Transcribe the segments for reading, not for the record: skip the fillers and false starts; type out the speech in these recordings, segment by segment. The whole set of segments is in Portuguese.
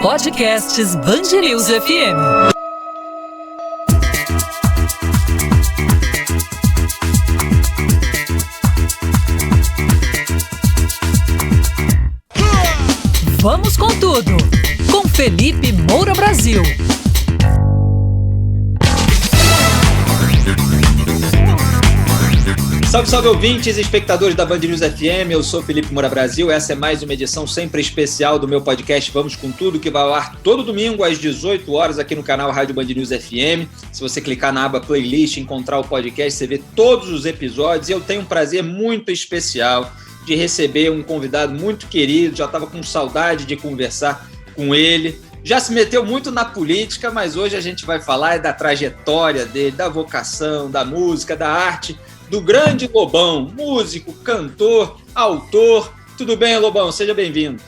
Podcasts BandNews FM. Vamos com tudo, com Felipe Moura Brasil. Salve, salve ouvintes e espectadores da Band News FM, eu sou Felipe Moura Brasil, essa é mais uma edição sempre especial do meu podcast Vamos com Tudo, que vai ao ar todo domingo às 18 horas aqui no canal Rádio Band News FM. Se você clicar na aba Playlist e encontrar o podcast, você vê todos os episódios e eu tenho um prazer muito especial de receber um convidado muito querido, já estava com saudade de conversar com ele. Já se meteu muito na política, mas hoje a gente vai falar da trajetória dele, da vocação, da música, da arte, do grande Lobão, músico, cantor, autor. Tudo bem, Lobão? Seja bem-vindo.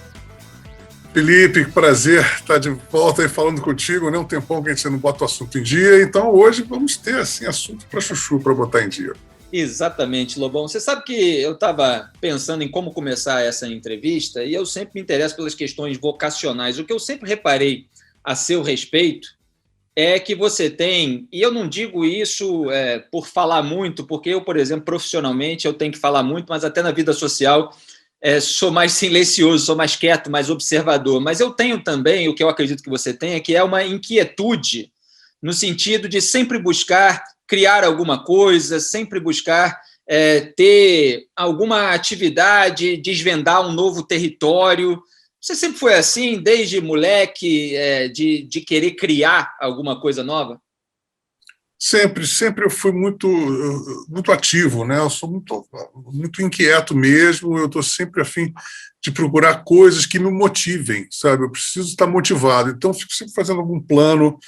Felipe, que prazer estar de volta aí falando contigo, né? Um tempão que a gente não bota o assunto em dia, então hoje vamos ter assim, assunto para chuchu para botar em dia. Exatamente, Lobão. Você sabe que eu estava pensando em como começar essa entrevista e eu sempre me interesso pelas questões vocacionais. O que eu sempre reparei a seu respeito é que você tem, e eu não digo isso por falar muito, porque eu, por exemplo, profissionalmente, eu tenho que falar muito, mas até na vida social sou mais silencioso, sou mais quieto, mais observador. Mas eu tenho também, o que eu acredito que você tenha, que é uma inquietude no sentido de sempre buscar criar alguma coisa, sempre buscar ter alguma atividade, desvendar um novo território. Você sempre foi assim, desde moleque, de querer criar alguma coisa nova? Sempre eu fui muito ativo, né? Eu sou muito inquieto mesmo, eu estou sempre a fim de procurar coisas que me motivem, sabe? Eu preciso estar motivado, então fico sempre fazendo algum plano,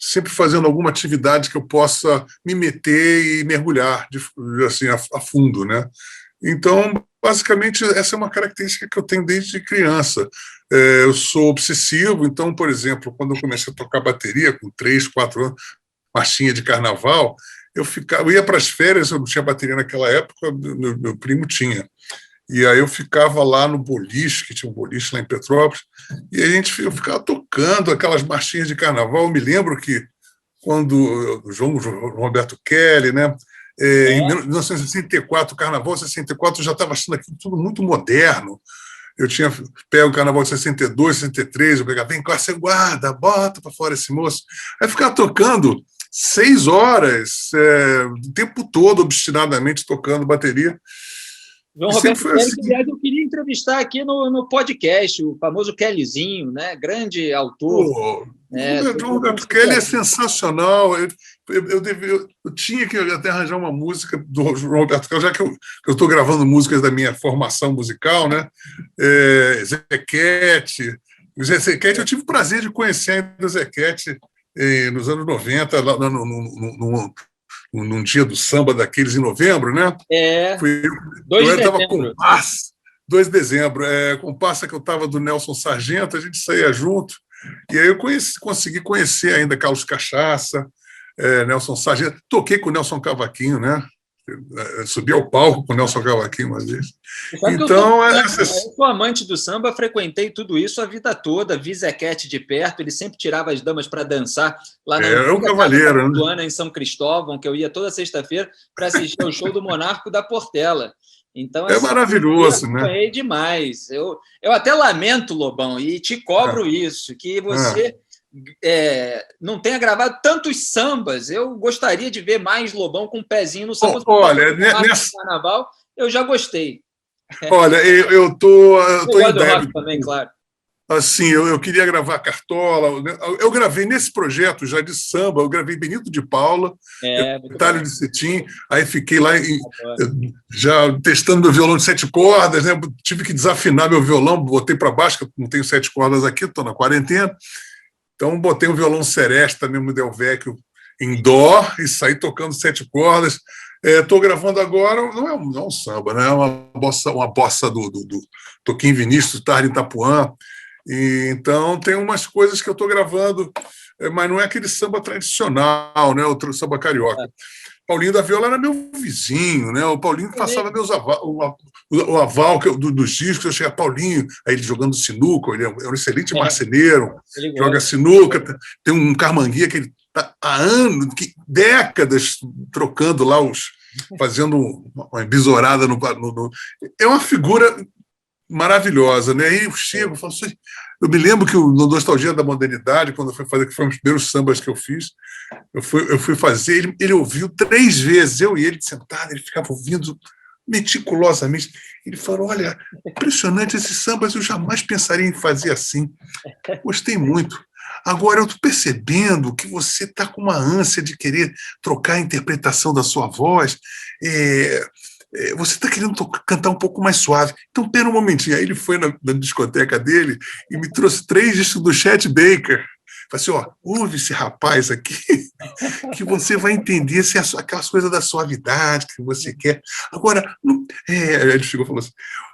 sempre fazendo alguma atividade que eu possa me meter e mergulhar assim, a fundo, né? Então, basicamente, essa é uma característica que eu tenho desde criança. Eu sou obsessivo, então, por exemplo, quando eu comecei a tocar bateria, com 3, 4 anos, marchinha de carnaval, eu ia para as férias, eu não tinha bateria naquela época, meu primo tinha. E aí eu ficava lá no boliche, que tinha um boliche lá em Petrópolis, e eu ficava tocando aquelas marchinhas de carnaval. Eu me lembro que quando o João Roberto Kelly, né, em 1964, o Carnaval de 64, eu já estava achando aquilo tudo muito moderno. Eu tinha pego o Carnaval de 62, 63, eu pegava, vem cá, você guarda, bota para fora esse moço. Aí ficava tocando 6 horas, o tempo todo, obstinadamente, tocando bateria. João Roberto Kelly, assim. Que, aliás, eu queria entrevistar aqui no podcast, o famoso Kellyzinho, né? Grande autor. O João Roberto Kelly é sensacional. Eu tinha que até arranjar uma música do João Roberto Kelly, já que eu estou gravando músicas da minha formação musical, né? Zequete. O Zequete, eu tive o prazer de conhecer ainda o Zequete nos anos 90, lá num dia do samba daqueles em novembro, né? 2 de dezembro. Comparsa, 2 de dezembro. Comparsa que eu estava do Nelson Sargento, a gente saía junto. E aí eu consegui conhecer ainda Carlos Cachaça, Nelson Sargento. Toquei com o Nelson Cavaquinho, né? Subi ao palco com o Nelson Cavaquinho uma vez. Então, eu sou amante do samba, frequentei tudo isso a vida toda, vi Zequete de perto, ele sempre tirava as damas para dançar lá na um cavaleiro, né? em São Cristóvão, que eu ia toda sexta-feira para assistir ao show do Monarco da Portela. Então, assim, maravilhoso, né? Foi demais. Eu até lamento, Lobão, e te cobro isso, que você não tenha gravado tantos sambas. Eu gostaria de ver mais Lobão com um pezinho no samba. Olha, nesse carnaval, eu já gostei. Olha, eu tô em débito também, claro. Assim, eu queria gravar Cartola. Eu gravei nesse projeto já de samba, eu gravei Benito de Paula, Itália de Cetim, aí fiquei lá já testando meu violão de 7 cordas, né? Tive que desafinar meu violão, botei para baixo, que eu não tenho 7 cordas aqui, estou na quarentena. Então, botei um violão Seresta mesmo, Del Vecchio, em dó, e saí tocando 7 cordas. Estou gravando agora, não é um samba, né? É uma bossa do Toquinho Vinícius, Tarde em Itapuã. E, então, tem umas coisas que eu estou gravando mas não é aquele samba tradicional, né? O samba carioca. Paulinho da Viola era meu vizinho, né? O Paulinho passava o aval dos discos, eu chegava, Paulinho, aí ele jogando sinuca, ele é um excelente marceneiro, joga sinuca, tem um carmanguia que ele está há anos, décadas, trocando lá fazendo uma besourada é uma figura maravilhosa, né? Aí eu chego, falo assim, eu me lembro que no Nostalgia da Modernidade, quando eu fui fazer, que foi um dos primeiros sambas que eu fiz, eu fui fazer, ele ouviu 3 vezes, eu e ele sentado, ele ficava ouvindo meticulosamente. Ele falou, olha, impressionante esses sambas, eu jamais pensaria em fazer assim. Gostei muito. Agora, eu estou percebendo que você está com uma ânsia de querer trocar a interpretação da sua voz, você está querendo cantar um pouco mais suave. Então, pera um momentinho. Aí ele foi na discoteca dele e me trouxe 3 discos do Chet Baker. Falei assim, ouve esse rapaz aqui, que você vai entender aquelas coisas da suavidade que você quer. Agora, ele chegou e falou assim,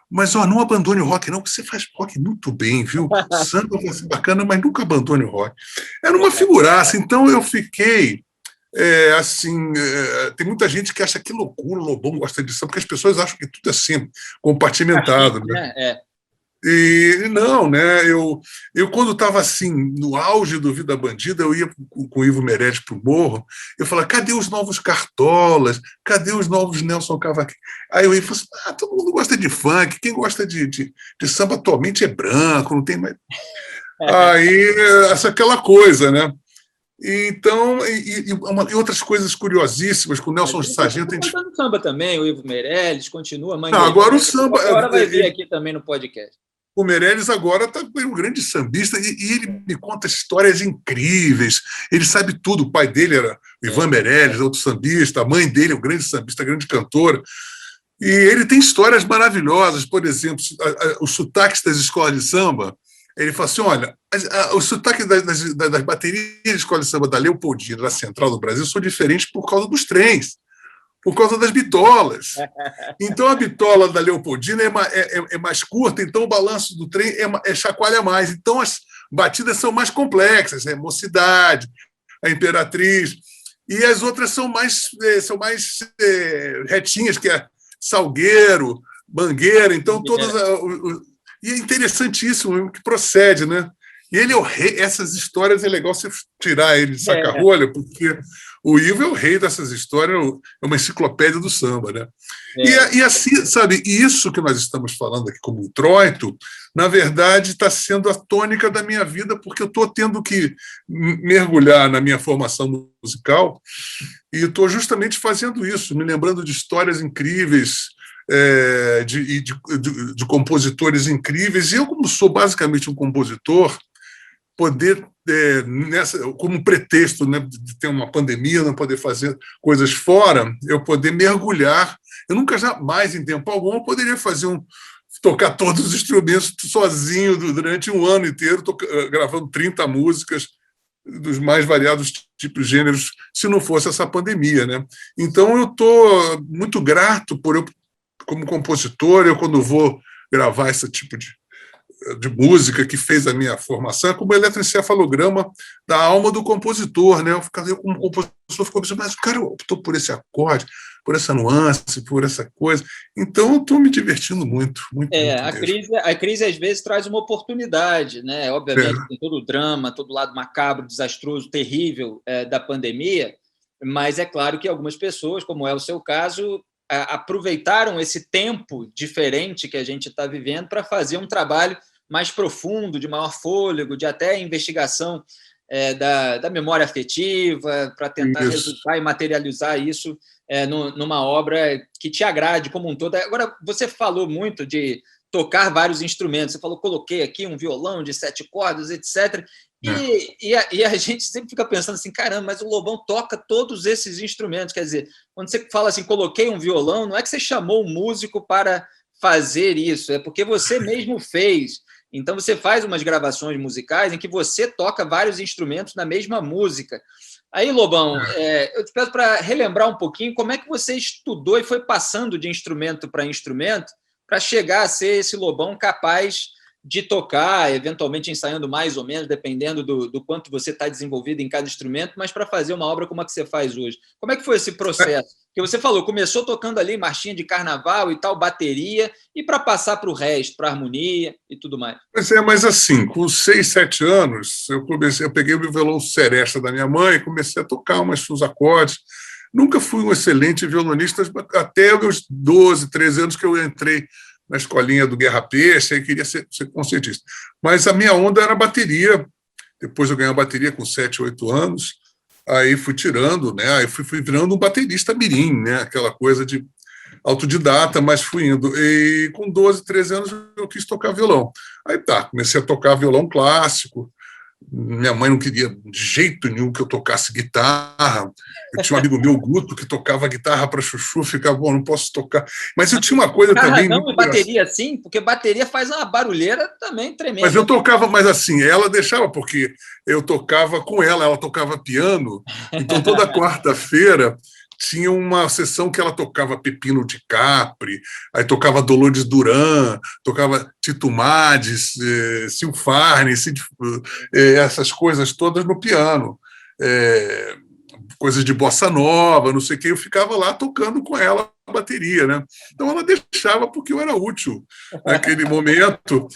mas não abandone o rock, não, que você faz rock muito bem, viu? Samba vai ser bacana, mas nunca abandone o rock. Era uma figuraça, então eu fiquei... tem muita gente que acha que loucura, o Lobão gosta de samba, porque as pessoas acham que tudo é assim, compartimentado, né? E não, né? Eu quando estava assim, no auge do Vida Bandida, eu ia com o Ivo Meirelles para o Morro, eu falava, cadê os novos Cartolas? Cadê os novos Nelson Cavaquinho? Aí eu ia e falava assim, todo mundo gosta de funk, quem gosta de samba atualmente é branco, não tem mais... Aí, aquela coisa, né? Então, e outras coisas curiosíssimas, com o Nelson Sargento... Está cantando samba também, o Ivo Meirelles, continua... agora o samba... Agora vai vir aqui também no podcast. O Meirelles agora está um grande sambista e ele me conta histórias incríveis. Ele sabe tudo. O pai dele era o Ivan Meirelles, outro sambista. A mãe dele é um grande sambista, grande cantora. E ele tem histórias maravilhosas. Por exemplo, os sotaques das escolas de samba. Ele fala assim, olha, o sotaque das baterias de escola de samba da Leopoldina, da Central do Brasil, são diferentes por causa dos trens, por causa das bitolas. Então, a bitola da Leopoldina é mais curta, então o balanço do trem chacoalha mais. Então, as batidas são mais complexas, Mocidade, a Imperatriz, e as outras são mais retinhas, que é Salgueiro, Mangueira, então todas... E é interessantíssimo que procede, né? E ele é o rei, essas histórias é legal você tirar ele de saca-rolha, porque o Ivo é o rei dessas histórias, é uma enciclopédia do samba, né? E assim, sabe, isso que nós estamos falando aqui como introito, na verdade, está sendo a tônica da minha vida, porque eu estou tendo que mergulhar na minha formação musical e estou justamente fazendo isso, me lembrando de histórias incríveis, de compositores incríveis. E eu, como sou basicamente um compositor, poder, como pretexto, né, de ter uma pandemia, não poder fazer coisas fora, eu poder mergulhar. Eu nunca jamais, em tempo algum, eu poderia tocar todos os instrumentos sozinho durante um ano inteiro, gravando 30 músicas dos mais variados tipos de gêneros, se não fosse essa pandemia, né? Então, eu estou muito grato por eu, como compositor, eu quando vou gravar esse tipo de música que fez a minha formação, é como eletroencefalograma da alma do compositor, né? Eu como compositor, fico pensando, mas o cara optou por esse acorde, por essa nuance, por essa coisa. Então, eu estou me divertindo muito, muito, muito a crise, às vezes, traz uma oportunidade, né? Obviamente, tem todo o drama, todo o lado macabro, desastroso, terrível da pandemia, mas é claro que algumas pessoas, como é o seu caso, aproveitaram esse tempo diferente que a gente está vivendo para fazer um trabalho mais profundo, de maior fôlego, de até investigação da memória afetiva, para tentar resultar e materializar isso numa obra que te agrade como um todo. Agora, você falou muito de tocar vários instrumentos. Você falou, coloquei aqui um violão de 7 cordas, etc. E a gente sempre fica pensando assim, caramba, mas o Lobão toca todos esses instrumentos. Quer dizer, quando você fala assim, coloquei um violão, não é que você chamou um músico para fazer isso, é porque você mesmo fez. Então, você faz umas gravações musicais em que você toca vários instrumentos na mesma música. Aí, Lobão, eu te peço para relembrar um pouquinho como é que você estudou e foi passando de instrumento para instrumento para chegar a ser esse Lobão capaz de tocar, eventualmente ensaiando mais ou menos, dependendo do quanto você está desenvolvido em cada instrumento, mas para fazer uma obra como a que você faz hoje. Como é que foi esse processo? Porque você falou, começou tocando ali marchinha de carnaval e tal, bateria, e para passar para o resto, para harmonia e tudo mais. Mas assim, com 6, 7 anos, eu peguei o violão seresta da minha mãe e comecei a tocar uns acordes. Nunca fui um excelente violonista, até meus 12, 13 anos que eu entrei na escolinha do Guerra Peixe, e queria ser concertista. Mas a minha onda era bateria. Depois eu ganhei a bateria com 7, 8 anos, aí fui tirando, né? Aí fui virando um baterista mirim, né? Aquela coisa de autodidata, mas fui indo. E com 12, 13 anos eu quis tocar violão. Aí comecei a tocar violão clássico. Minha mãe não queria de jeito nenhum que eu tocasse guitarra. Eu tinha um amigo meu, Guto, que tocava guitarra para chuchu, ficava, bom, não posso tocar. Mas eu tinha uma coisa também... Não, bateria sim, porque bateria faz uma barulheira também tremenda. Mas eu tocava, mas assim, ela deixava, porque eu tocava com ela tocava piano, então toda quarta-feira tinha uma sessão que ela tocava Pepino de Capri, aí tocava Dolores Duran, tocava Tito Mades, Silfarne, essas coisas todas no piano. Coisas de bossa nova, não sei o que, eu ficava lá tocando com ela a bateria, né? Então ela deixava porque eu era útil naquele momento.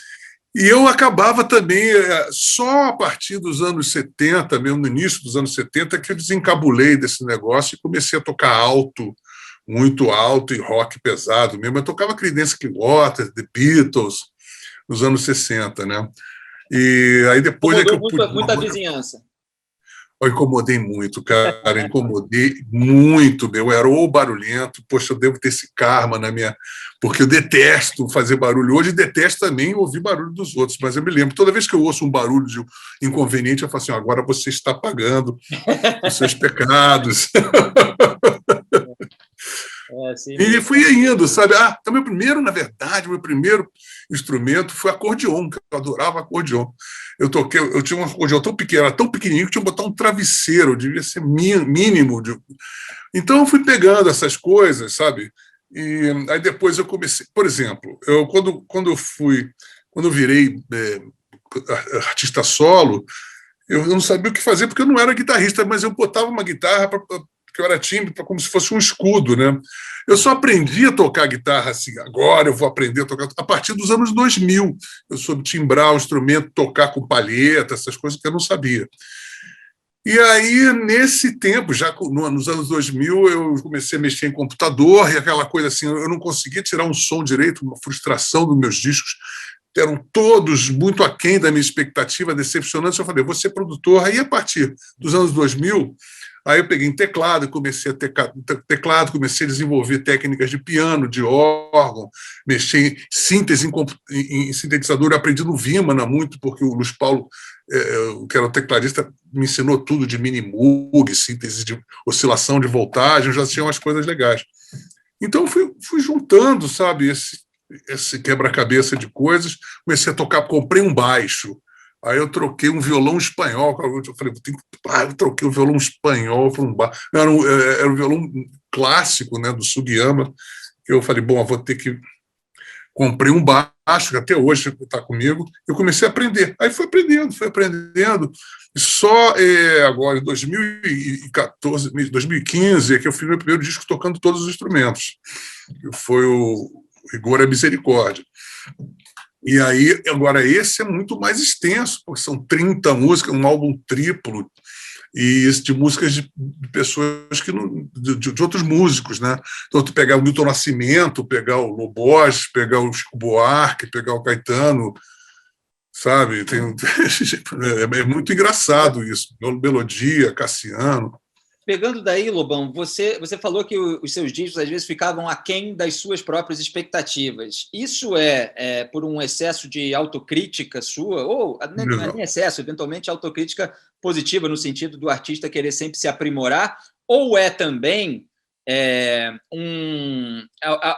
E eu acabava também, só a partir dos anos 70, mesmo no início dos anos 70, que eu desencabulei desse negócio e comecei a tocar alto, muito alto, e rock pesado mesmo. Eu tocava Creedence Clearwater, The Beatles, nos anos 60, né? E aí depois é que eu pude... Muita vizinhança. Eu incomodei muito, cara, incomodei muito, meu, eu era ou barulhento, poxa, eu devo ter esse karma na minha... Porque eu detesto fazer barulho hoje, e detesto também ouvir barulho dos outros, mas eu me lembro, toda vez que eu ouço um barulho de inconveniente, eu falo assim, agora você está pagando os seus pecados. E fui indo, sabe? Então meu primeiro instrumento foi acordeon, que eu adorava acordeon. Eu tinha um acordeon tão pequeno, era tão pequenininho que tinha que botar um travesseiro, devia ser mínimo. Então eu fui pegando essas coisas, sabe? E aí depois eu comecei, por exemplo, quando eu virei artista solo, eu não sabia o que fazer porque eu não era guitarrista, mas eu botava uma guitarra que eu era tímido, como se fosse um escudo, né? Eu só aprendi a tocar guitarra assim, agora eu vou aprender a tocar a partir dos anos 2000. Eu soube timbrar o instrumento, tocar com palheta, essas coisas que eu não sabia. E aí, nesse tempo, já nos anos 2000, eu comecei a mexer em computador e aquela coisa assim, eu não conseguia tirar um som direito, uma frustração dos meus discos, eram todos muito aquém da minha expectativa, decepcionantes. Eu falei, vou ser produtor. Aí, a partir dos anos 2000, aí eu peguei em teclado, comecei a desenvolver técnicas de piano, de órgão, mexi em síntese, em sintetizador. Eu aprendi no Vimana muito, porque o Luiz Paulo, que era o tecladista, me ensinou tudo de mini-moog, síntese de oscilação de voltagem, já tinha umas coisas legais. Então, fui juntando, sabe, esse quebra-cabeça de coisas, comecei a tocar, comprei um baixo. Aí eu troquei um violão espanhol. Eu falei, eu troquei o violão espanhol por um baixo. Era um violão clássico, né, do Sugiyama. Eu falei, bom, eu vou ter que... Comprei um baixo, que até hoje está comigo. Eu comecei a aprender. Aí fui aprendendo. E só agora, em 2014, 2015, é que eu fiz meu primeiro disco tocando todos os instrumentos. Foi o Rigor é Misericórdia. E aí, agora, esse é muito mais extenso, porque são 30 músicas, um álbum triplo, e de músicas de pessoas que de outros músicos, né? Então, tu pegar o Milton Nascimento, pegar o Loborges, pegar o Chico Buarque, pegar o Caetano, sabe? É muito engraçado isso. Melodia, Cassiano. Pegando daí, Lobão, você falou que os seus discos às vezes ficavam aquém das suas próprias expectativas. Isso é por um excesso de autocrítica sua? Ou não é nem excesso, eventualmente autocrítica positiva, no sentido do artista querer sempre se aprimorar? Ou é também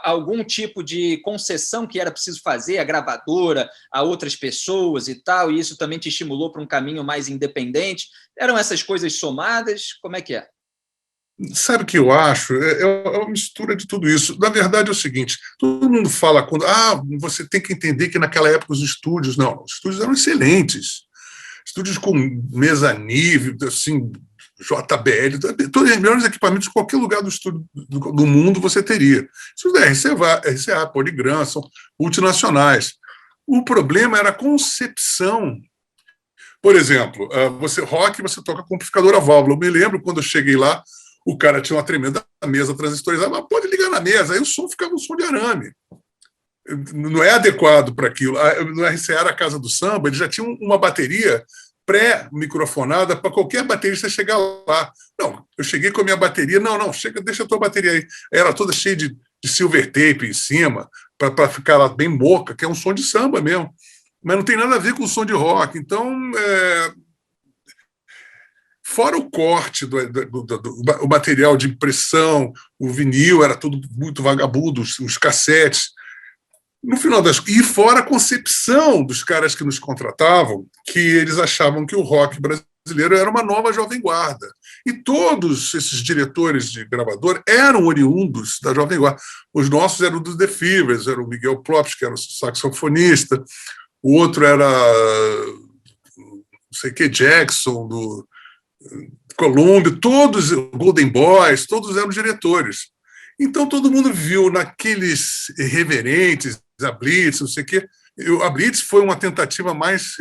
algum tipo de concessão que era preciso fazer à gravadora, a outras pessoas e tal, e isso também te estimulou para um caminho mais independente? Eram essas coisas somadas? Como é que é? Sabe o que eu acho? É uma mistura de tudo isso. Na verdade, é o seguinte: todo mundo fala quando você tem que entender que naquela época os estúdios, não, os estúdios eram excelentes. Estúdios com mesa nível, assim, JBL, todos os melhores equipamentos, em qualquer lugar do estúdio do mundo você teria. Isso da RCA, Polygram, são multinacionais. O problema era a concepção. Por exemplo, rock, você toca com amplificador a válvula. Eu me lembro quando eu cheguei lá, o cara tinha uma tremenda mesa transistorizada, mas pode ligar na mesa, aí o som ficava um som de arame. Não é adequado para aquilo. No RCA era a Casa do Samba, ele já tinha uma bateria pré-microfonada para qualquer baterista chegar lá. Não, eu cheguei com a minha bateria, não, chega, deixa a tua bateria aí. Era toda cheia de silver tape em cima, para ficar lá bem moca, que é um som de samba mesmo. Mas não tem nada a ver com o som de rock. Então, fora o corte do material de impressão, o vinil era tudo muito vagabundo, os cassetes. No final e fora a concepção dos caras que nos contratavam, que eles achavam que o rock brasileiro era uma nova Jovem Guarda. E todos esses diretores de gravador eram oriundos da Jovem Guarda. Os nossos eram do The Fevers, era o Miguel Propst, que era o saxofonista, o outro era não sei o que, Jackson, do Columbia, todos, Golden Boys, todos eram diretores. Então todo mundo viu naqueles irreverentes, a Blitz, não sei o quê. A Blitz foi uma tentativa mais...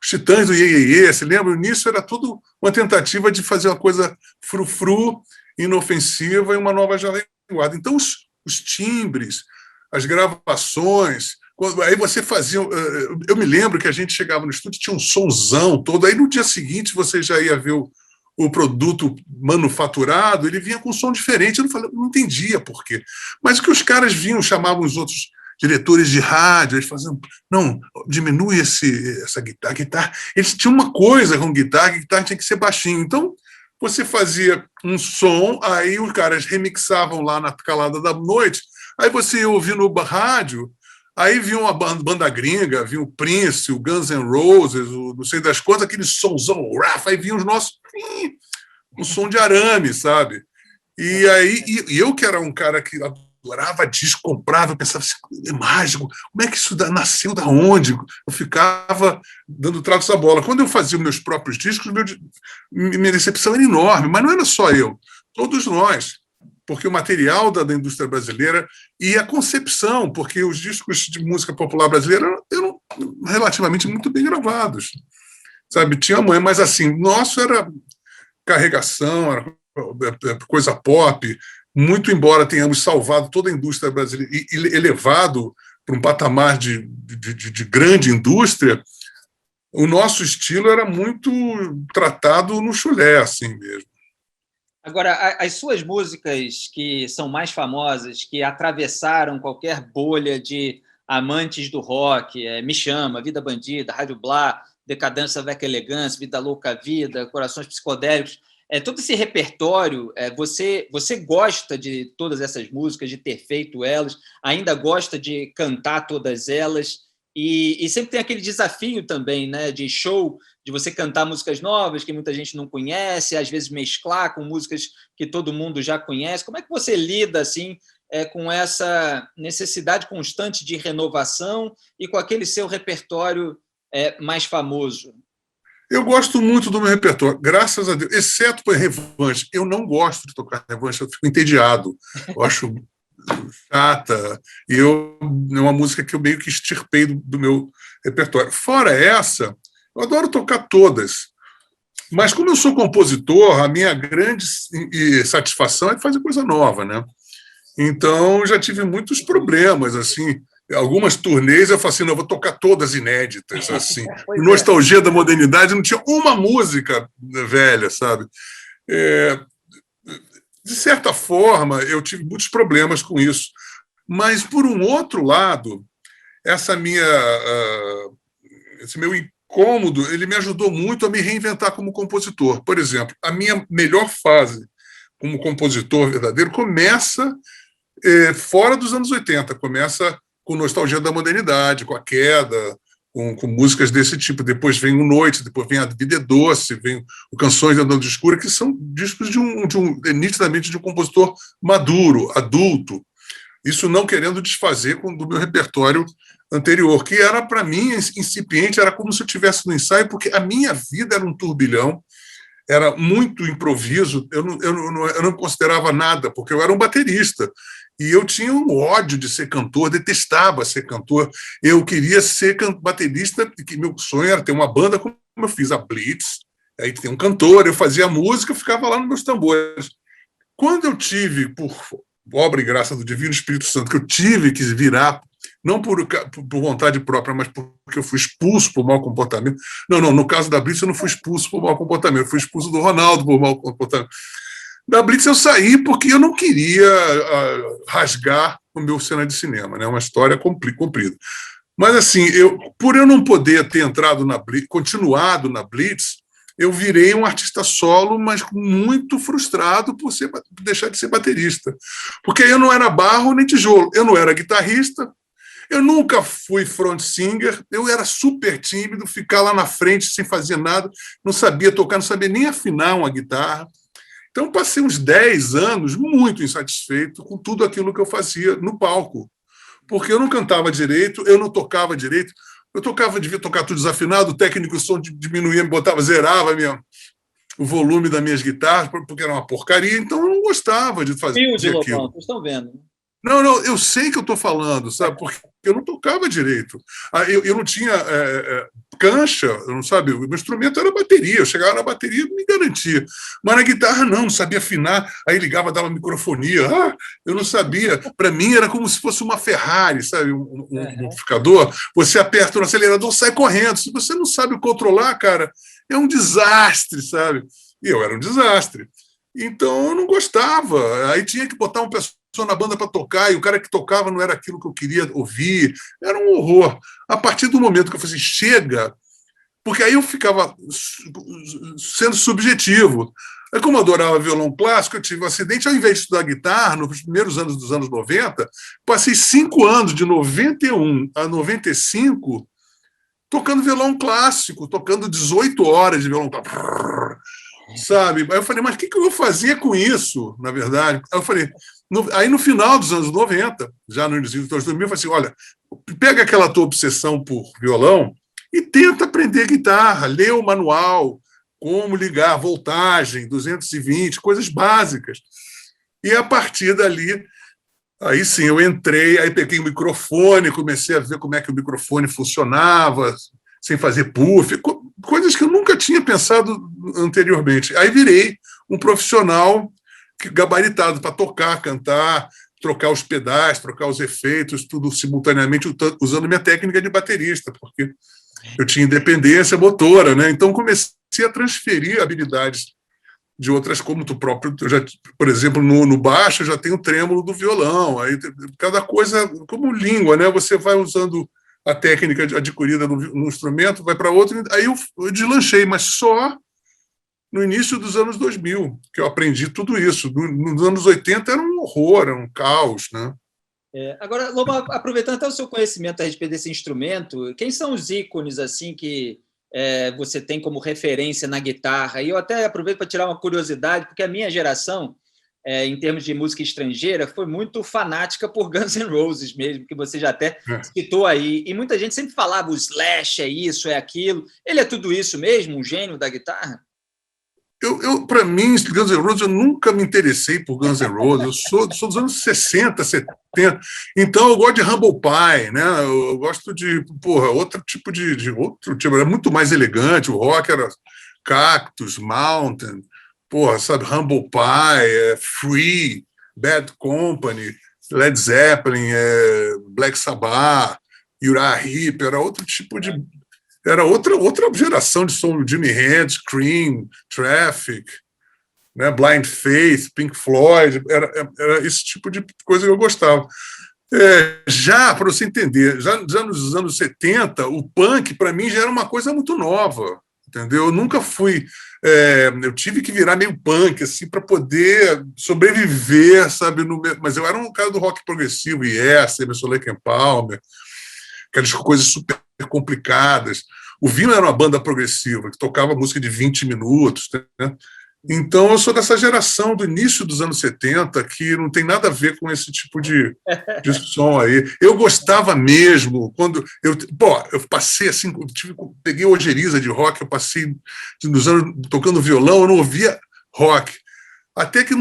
os Titãs do Iê, se lembra? O início era tudo uma tentativa de fazer uma coisa frufru, inofensiva e uma nova Jovem Guarda. Então os timbres, as gravações... Aí você fazia... Eu me lembro que a gente chegava no estúdio, tinha um sonzão todo, aí no dia seguinte você já ia ver o produto manufaturado, ele vinha com um som diferente. Eu não entendia por quê. Mas o que os caras vinham, chamavam os outros diretores de rádio, eles faziam, não, diminui essa guitarra. Eles tinham uma coisa com guitarra, que a guitarra tinha que ser baixinho. Então, você fazia um som, aí os caras remixavam lá na calada da noite, aí você ia ouvir no rádio, aí vinha uma banda gringa, vinha o Prince, o Guns N' Roses, o não sei das coisas, aquele somzão, aí vinham os nossos, um som de arame, sabe? E aí, eu que era um cara que adorava disco, comprava, eu pensava assim, é mágico, como é que isso nasceu da onde? Eu ficava dando trato essa bola. Quando eu fazia meus próprios discos, minha decepção era enorme, mas não era só eu, todos nós, porque o material da indústria brasileira e a concepção, porque os discos de música popular brasileira eram relativamente muito bem gravados, sabe? Tinha mãe, mas assim, nosso era carregação, era coisa pop, muito embora tenhamos salvado toda a indústria brasileira e elevado para um patamar de grande indústria, o nosso estilo era muito tratado no chulé, assim mesmo. Agora, as suas músicas que são mais famosas, que atravessaram qualquer bolha de amantes do rock, Me Chama, Vida Bandida, Rádio Blá, Decadência avec Elegância, Vida Louca Vida, Corações Psicodélicos, todo esse repertório, você gosta de todas essas músicas, de ter feito elas, ainda gosta de cantar todas elas, e sempre tem aquele desafio também, né, de show, de você cantar músicas novas que muita gente não conhece, às vezes mesclar com músicas que todo mundo já conhece. Como é que você lida assim, com essa necessidade constante de renovação e com aquele seu repertório mais famoso? Eu gosto muito do meu repertório, graças a Deus, exceto por Revanche. Eu não gosto de tocar Revanche, eu fico entediado. Eu acho chata. E é uma música que eu meio que extirpei do meu repertório. Fora essa, eu adoro tocar todas. Mas como eu sou compositor, a minha grande satisfação é fazer coisa nova, né? Então, já tive muitos problemas, assim. Algumas turnês eu falo assim, não, eu vou tocar todas inéditas, assim. Nostalgia da modernidade, não tinha uma música velha, sabe? De certa forma, eu tive muitos problemas com isso. Mas, por um outro lado, esse meu incômodo, ele me ajudou muito a me reinventar como compositor. Por exemplo, a minha melhor fase como compositor verdadeiro começa fora dos anos 80, começa com Nostalgia da Modernidade, com A Queda, com músicas desse tipo. Depois vem o Noite, depois vem A Vida é Doce, vem o Canções da Noite Escura, que são discos nitidamente de um compositor maduro, adulto. Isso não querendo desfazer do meu repertório anterior, que era, para mim, incipiente, era como se eu estivesse no ensaio, porque a minha vida era um turbilhão, era muito improviso, eu não considerava nada, porque eu era um baterista. E eu tinha um ódio de ser cantor, detestava ser cantor. Eu queria ser baterista, que meu sonho era ter uma banda, como eu fiz a Blitz. Aí tem um cantor, eu fazia música, eu ficava lá nos meus tambores. Quando eu tive, por obra e graça do Divino Espírito Santo, que eu tive que virar, não por vontade própria, mas porque eu fui expulso por mau comportamento. Não, no caso da Blitz eu não fui expulso por mau comportamento, eu fui expulso do Ronaldo por mau comportamento. Da Blitz eu saí porque eu não queria rasgar o meu cenário de cinema, né? Uma história comprida. Mas, assim, por eu não poder ter entrado na Blitz, continuado na Blitz, eu virei um artista solo, mas muito frustrado por deixar de ser baterista. Porque eu não era barro nem tijolo, eu não era guitarrista, eu nunca fui front singer, eu era super tímido, ficar lá na frente sem fazer nada, não sabia tocar, não sabia nem afinar uma guitarra. Então, passei uns 10 anos muito insatisfeito com tudo aquilo que eu fazia no palco, porque eu não cantava direito, eu não tocava direito, devia tocar tudo desafinado, o técnico de som diminuía, me botava, zerava o volume das minhas guitarras, porque era uma porcaria, então eu não gostava de fazer aquilo. Vocês estão vendo. Não, eu sei que eu estou falando, sabe? Porque eu não tocava direito. Eu não tinha cancha, não sabe? O meu instrumento era bateria. Eu chegava na bateria e me garantia. Mas na guitarra, não sabia afinar. Aí ligava, dava microfonia. Eu não sabia. Para mim, era como se fosse uma Ferrari, sabe? Um amplificador. Você aperta no acelerador, sai correndo. Se você não sabe controlar, cara, é um desastre, sabe? E eu era um desastre. Então, eu não gostava. Aí tinha que botar uma pessoa na banda para tocar, e o cara que tocava não era aquilo que eu queria ouvir. Era um horror. A partir do momento que eu falei assim, chega, porque aí eu ficava sendo subjetivo. Aí, como eu adorava violão clássico, eu tive um acidente, ao invés de estudar guitarra, nos primeiros anos dos anos 90, passei 5 anos, de 91 a 95, tocando violão clássico, tocando 18 horas de violão clássico. Sabe? Aí eu falei, mas o que eu vou fazer com isso, na verdade? Aí eu falei, aí no final dos anos 90, já no início dos anos 2000, eu falei assim, olha, pega aquela tua obsessão por violão e tenta aprender guitarra, lê o manual, como ligar, voltagem, 220, coisas básicas. E a partir dali, aí sim, eu entrei, aí peguei o microfone, comecei a ver como é que o microfone funcionava, sem fazer puff, coisas que eu nunca tinha pensado anteriormente. Aí virei um profissional gabaritado para tocar, cantar, trocar os pedais, trocar os efeitos, tudo simultaneamente, usando minha técnica de baterista, porque eu tinha independência motora, né? Então comecei a transferir habilidades de outras, como tu próprio, por exemplo, no baixo eu já tenho o trêmulo do violão, aí cada coisa, como língua, né? Você vai usando a técnica adquirida no instrumento, vai para outro, aí eu deslanchei, mas só no início dos anos 2000, que eu aprendi tudo isso. Nos anos 80 era um horror, era um caos, né? Agora, Lobo, aproveitando até o seu conhecimento a respeito desse instrumento, quem são os ícones assim que você tem como referência na guitarra? E eu até aproveito para tirar uma curiosidade, porque a minha geração, em termos de música estrangeira, foi muito fanática por Guns N' Roses mesmo, que você já até citou aí. E muita gente sempre falava, o Slash é isso, é aquilo. Ele é tudo isso mesmo, um gênio da guitarra? Para mim, Guns N' Roses, eu nunca me interessei por Guns N' Roses. Eu sou dos anos 60, 70. Então, eu gosto de Humble Pie, né? Eu gosto de, outro tipo era muito mais elegante. O rock era Cactus, Mountain, sabe, Humble Pie, Free, Bad Company, Led Zeppelin, Black Sabbath, Uriah Heep, era outro tipo de... Era outra geração de som, Jimi Hendrix, Cream, Traffic, né, Blind Faith, Pink Floyd, era esse tipo de coisa que eu gostava. Já, para você entender, já nos anos 70, o punk, para mim, já era uma coisa muito nova, entendeu? Eu nunca fui... eu tive que virar meio punk, assim, para poder sobreviver, sabe? Mas eu era um cara do rock progressivo, Yes, Emerson Lake and Palmer, aquelas coisas super complicadas. O Vino era uma banda progressiva, que tocava música de 20 minutos, né? Então, eu sou dessa geração do início dos anos 70, que não tem nada a ver com esse tipo de som aí. Eu gostava mesmo, quando eu passei assim, peguei ojeriza de rock, eu passei nos anos tocando violão, eu não ouvia rock. Até que,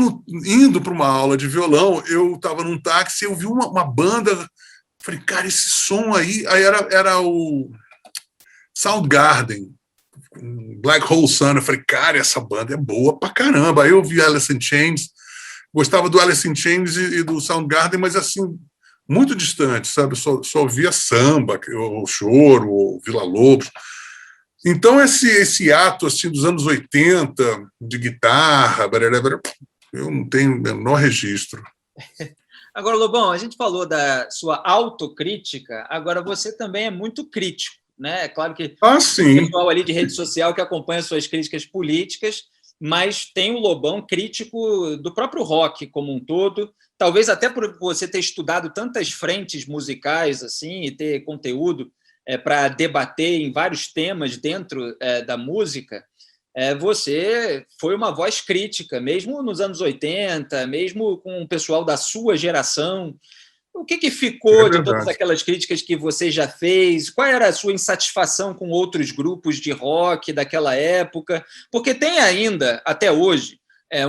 indo para uma aula de violão, eu estava num táxi, eu vi uma banda, falei, cara, esse som aí era o Soundgarden, Black Hole Sun. Eu falei, cara, essa banda é boa pra caramba. Aí eu vi Alice in Chains, gostava do Alice in Chains e do Soundgarden, mas assim, muito distante, sabe? Só ouvia samba, o choro, o Vila Lobos. Então, esse ato assim, dos anos 80, de guitarra, eu não tenho o menor registro. Agora, Lobão, a gente falou da sua autocrítica, agora você também é muito crítico, né? É claro que sim. O pessoal ali de rede social que acompanha suas críticas políticas, mas tem o Lobão crítico do próprio rock como um todo, talvez até por você ter estudado tantas frentes musicais assim e ter conteúdo para debater em vários temas dentro da música. Você foi uma voz crítica, mesmo nos anos 80, mesmo com o pessoal da sua geração. O que ficou de todas aquelas críticas que você já fez? Qual era a sua insatisfação com outros grupos de rock daquela época? Porque tem ainda, até hoje,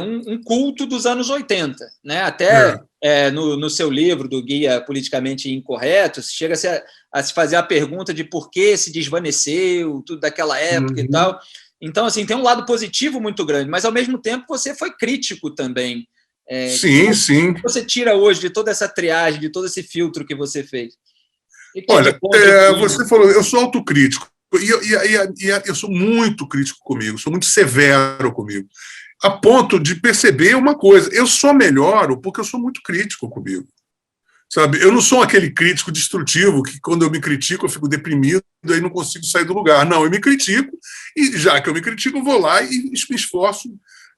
um culto dos anos 80. Né? Até no seu livro, do Guia Politicamente Incorreto, chega a se fazer a pergunta de por que se desvaneceu tudo daquela época e tal. Então, assim, tem um lado positivo muito grande, mas, ao mesmo tempo, você foi crítico também. Sim. O que você tira hoje de toda essa triagem, de todo esse filtro que você fez? Olha, você falou, eu sou autocrítico, e eu sou muito crítico comigo, sou muito severo comigo, a ponto de perceber uma coisa, eu só melhoro porque eu sou muito crítico comigo. Sabe? Eu não sou aquele crítico destrutivo que, quando eu me critico, eu fico deprimido e aí não consigo sair do lugar. Não, eu me critico e, já que eu me critico, eu vou lá e me esforço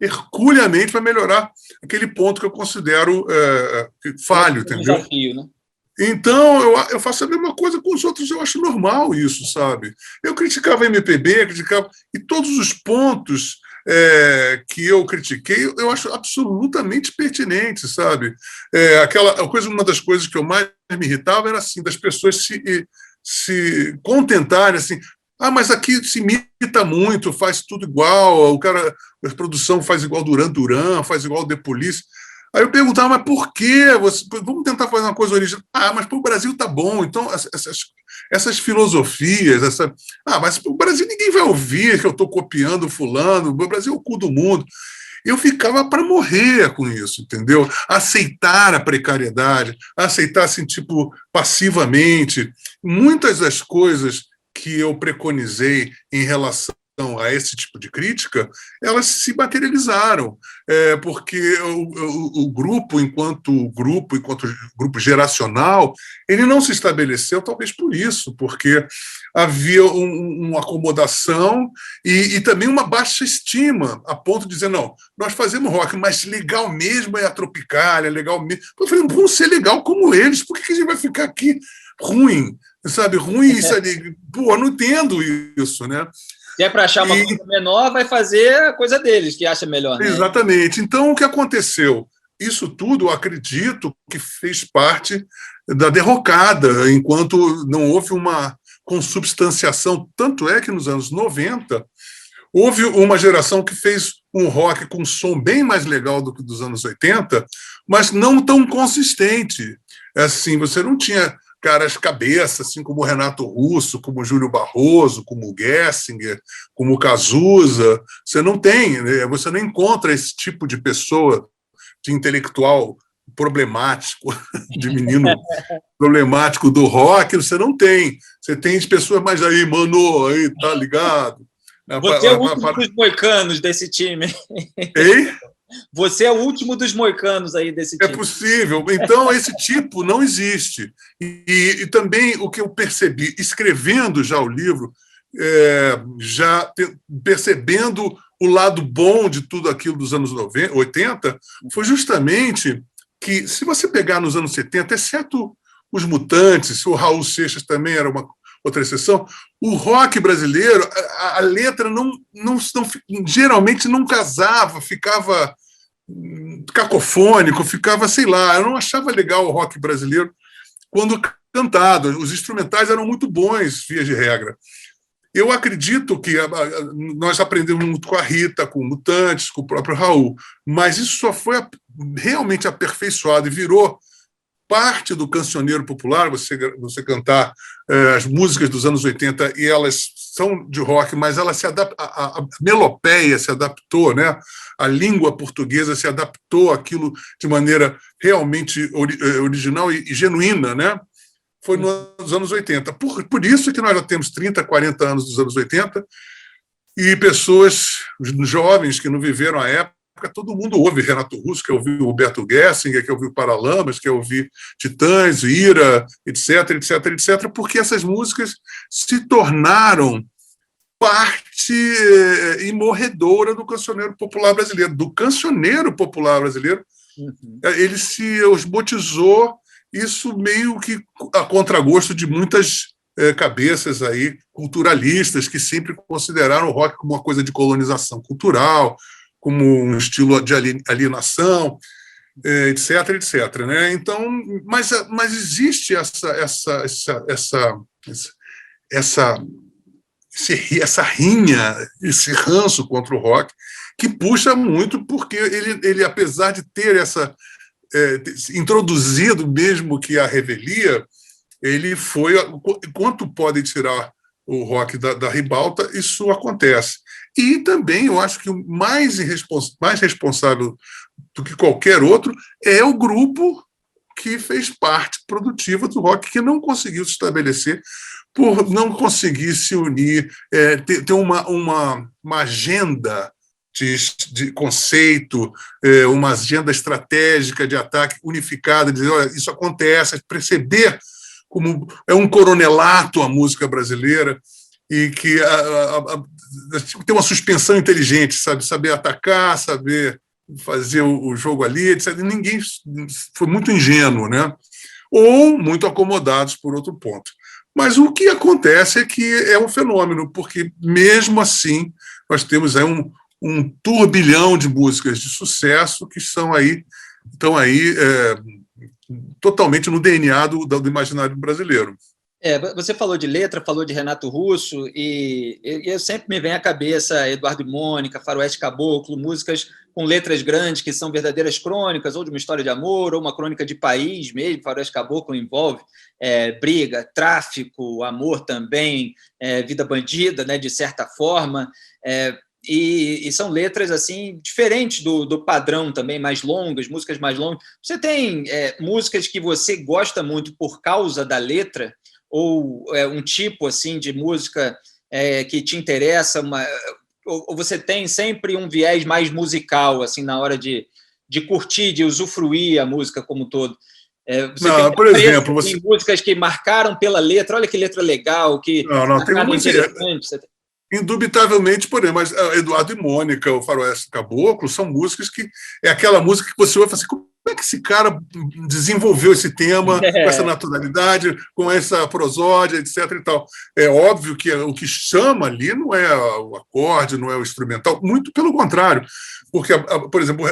herculeamente para melhorar aquele ponto que eu considero falho, entendeu? Desafio, né? Então, eu faço a mesma coisa com os outros, eu acho normal isso, sabe? Eu criticava a MPB, e todos os pontos que eu critiquei, eu acho absolutamente pertinentes, sabe? Uma das coisas que eu mais me irritava era assim, das pessoas se contentarem assim, mas aqui se imita muito, faz tudo igual, a produção faz igual Duran, faz igual The Police. Aí eu perguntava, mas por quê? Vamos tentar fazer uma coisa original. Mas para o Brasil tá bom. Então, essas filosofias, mas para o Brasil ninguém vai ouvir que eu estou copiando fulano, o Brasil é o cu do mundo. Eu ficava para morrer com isso, entendeu? Aceitar a precariedade, aceitar, assim, tipo, passivamente. Muitas das coisas que eu preconizei em relação a esse tipo de crítica, elas se materializaram, porque o grupo, enquanto grupo geracional, ele não se estabeleceu, talvez por isso, porque havia uma acomodação e também uma baixa estima, a ponto de dizer, não, nós fazemos rock, mas legal mesmo é a Tropicália, legal mesmo. Eu falei, vamos ser legal como eles, por que a gente vai ficar aqui ruim? Sabe, ruim, sabe? Pô, eu não entendo isso, né? Se é para achar uma coisa menor, vai fazer a coisa deles, que acha melhor. Né? Exatamente. Então, o que aconteceu? Isso tudo, eu acredito, que fez parte da derrocada, enquanto não houve uma consubstanciação. Tanto é que, nos anos 90, houve uma geração que fez um rock com um som bem mais legal do que dos anos 80, mas não tão consistente. Assim, você não tinha caras cabeça, assim como o Renato Russo, como o Júlio Barroso, como o Gessinger, como o Cazuza. Você não tem, né? Você não encontra esse tipo de pessoa, de intelectual problemático, de menino problemático do rock, você não tem. Você tem as pessoas mais aí, mano, aí, tá ligado? Você é o último dos moicanos desse time. Ei? Você é o último dos moicanos aí desse time. É possível. Então, esse tipo não existe. E também o que eu percebi, escrevendo já o livro, percebendo o lado bom de tudo aquilo dos anos 80, foi justamente que, se você pegar nos anos 70, exceto os Mutantes, o Raul Seixas também era outra exceção, o rock brasileiro, a letra geralmente não casava, ficava cacofônico, ficava, sei lá, eu não achava legal o rock brasileiro quando cantado. Os instrumentais eram muito bons, via de regra. Eu acredito que nós aprendemos muito com a Rita, com o Mutantes, com o próprio Raul, mas isso só foi realmente aperfeiçoado e virou parte do cancioneiro popular, você cantar as músicas dos anos 80 e elas são de rock, mas ela se adapta, a melopeia se adaptou, né? A língua portuguesa se adaptou àquilo de maneira realmente original e genuína, né? Foi nos anos 80. Por isso que nós já temos 30, 40 anos dos anos 80 e pessoas jovens que não viveram a época, todo mundo ouve Renato Russo, quer ouvir o Roberto Gessinger, quer ouvir o Paralamas, quer ouvir Titãs, Ira, etc., etc., etc., porque essas músicas se tornaram parte imorredora do cancioneiro popular brasileiro. Do cancioneiro popular brasileiro, ele se osmotizou, isso meio que a contragosto de muitas cabeças aí culturalistas que sempre consideraram o rock como uma coisa de colonização cultural, como um estilo de alienação, etc., etc., né? Então, mas existe essa rinha, esse ranço contra o rock, que puxa muito, porque ele apesar de ter introduzido mesmo que a revelia, ele foi, quanto pode tirar o rock da ribalta, isso acontece. E também eu acho que o mais responsável do que qualquer outro é o grupo que fez parte produtiva do rock, que não conseguiu se estabelecer por não conseguir se unir, ter uma agenda de conceito, uma agenda estratégica de ataque unificada, dizer, olha, isso acontece, perceber como é um coronelato a música brasileira e que tem uma suspensão inteligente, sabe? Saber atacar, saber fazer o jogo ali, etc. Ninguém foi muito ingênuo, né? Ou muito acomodados por outro ponto. Mas o que acontece é que é um fenômeno, porque mesmo assim nós temos aí um turbilhão de músicas de sucesso que estão aí totalmente no DNA do imaginário brasileiro. Você falou de letra, falou de Renato Russo, e eu sempre me vem à cabeça Eduardo e Mônica, Faroeste Caboclo, músicas com letras grandes que são verdadeiras crônicas, ou de uma história de amor, ou uma crônica de país mesmo. Faroeste Caboclo envolve briga, tráfico, amor também, vida bandida, né, de certa forma, e são letras assim diferentes do padrão também, mais longas, músicas mais longas. Você tem músicas que você gosta muito por causa da letra, ou um tipo assim de música que te interessa, ou você tem sempre um viés mais musical assim na hora de curtir, de usufruir a música como um todo? Não, por exemplo, tem músicas que marcaram pela letra, olha que letra legal, que tem uma interessante. Indubitavelmente, porém, mas Eduardo e Mônica, o Faroeste Caboclo, são músicas que é aquela música que você ouve e fala assim, como é que esse cara desenvolveu esse tema com essa naturalidade, com essa prosódia, etc. e tal. É óbvio que o que chama ali não é o acorde, não é o instrumental, muito pelo contrário, porque, por exemplo,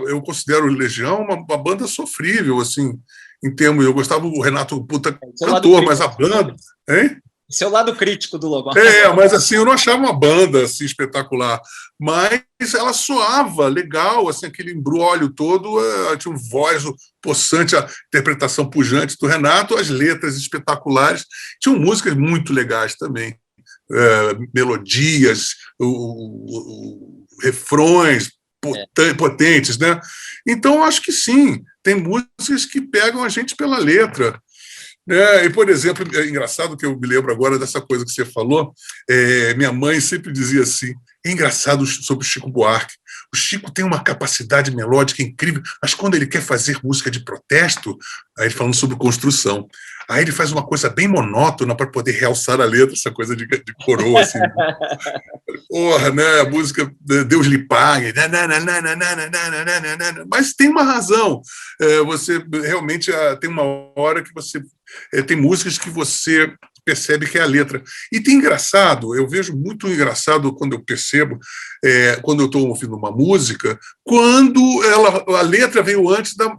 eu considero o Legião uma banda sofrível, assim, em termos, eu gostava do Renato Puta cantor, mas a banda, hein? Esse é o lado crítico do Lobão. Mas assim, eu não achava uma banda assim, espetacular, mas ela soava legal, assim, aquele embrólio todo, tinha um voz possante, a interpretação pujante do Renato, as letras espetaculares, tinham músicas muito legais também, melodias, refrões potentes, né? Então, acho que sim, tem músicas que pegam a gente pela letra. E, por exemplo, é engraçado que eu me lembro agora dessa coisa que você falou, minha mãe sempre dizia assim, é engraçado sobre o Chico Buarque, o Chico tem uma capacidade melódica incrível, mas quando ele quer fazer música de protesto, aí ele falando sobre construção, aí ele faz uma coisa bem monótona para poder realçar a letra, essa coisa de coroa, assim. Porra, né? A música Deus lhe pague, mas tem uma razão. Você realmente tem uma hora que você tem músicas que você percebe que é a letra. E tem engraçado, eu vejo muito engraçado quando eu percebo, quando eu estou ouvindo uma música, quando a letra veio antes da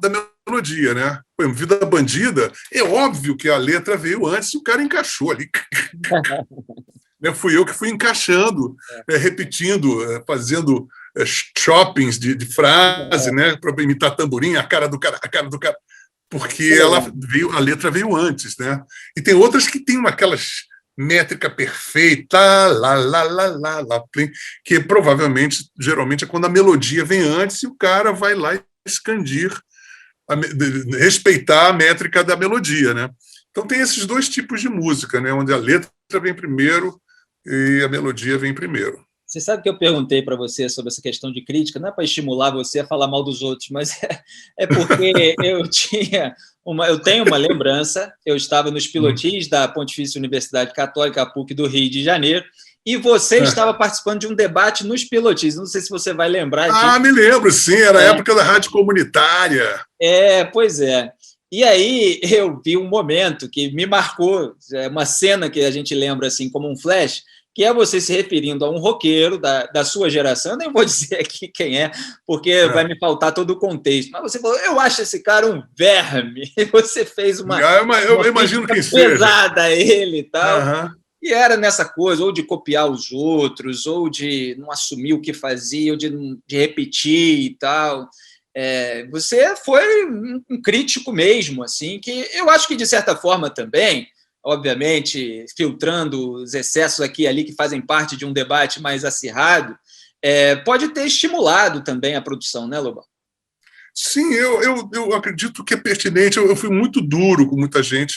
melodia, né? Por exemplo, Vida Bandida, é óbvio que a letra veio antes e o cara encaixou ali. Fui eu que fui encaixando, repetindo, fazendo shoppings de frase, né, para imitar tamborim, a cara do cara, porque a letra veio antes, né? E tem outras que tem aquelas métrica perfeita, que provavelmente, geralmente, é quando a melodia vem antes e o cara vai lá escandir, respeitar a métrica da melodia, né? Então tem esses dois tipos de música, né, onde a letra vem primeiro e a melodia vem primeiro. Você sabe que eu perguntei para você sobre essa questão de crítica, não é para estimular você a falar mal dos outros, mas é porque eu tenho uma lembrança, eu estava nos pilotis da Pontifícia Universidade Católica, PUC do Rio de Janeiro, e você estava participando de um debate nos pilotis, não sei se você vai lembrar disso. Me lembro, sim, era a época da rádio comunitária. Pois é. E aí eu vi um momento que me marcou, uma cena que a gente lembra assim como um flash, que é você se referindo a um roqueiro da sua geração, eu nem vou dizer aqui quem é, porque vai me faltar todo o contexto, mas você falou, eu acho esse cara um verme, e você fez uma eu imagino que pesada a ele e tal, e era nessa coisa, ou de copiar os outros, ou de não assumir o que fazia, ou de repetir e tal. Você foi um crítico mesmo, assim, que eu acho que, de certa forma, também, obviamente, filtrando os excessos aqui e ali que fazem parte de um debate mais acirrado, pode ter estimulado também a produção, né, Lobão? Sim, eu acredito que é pertinente. Eu fui muito duro com muita gente,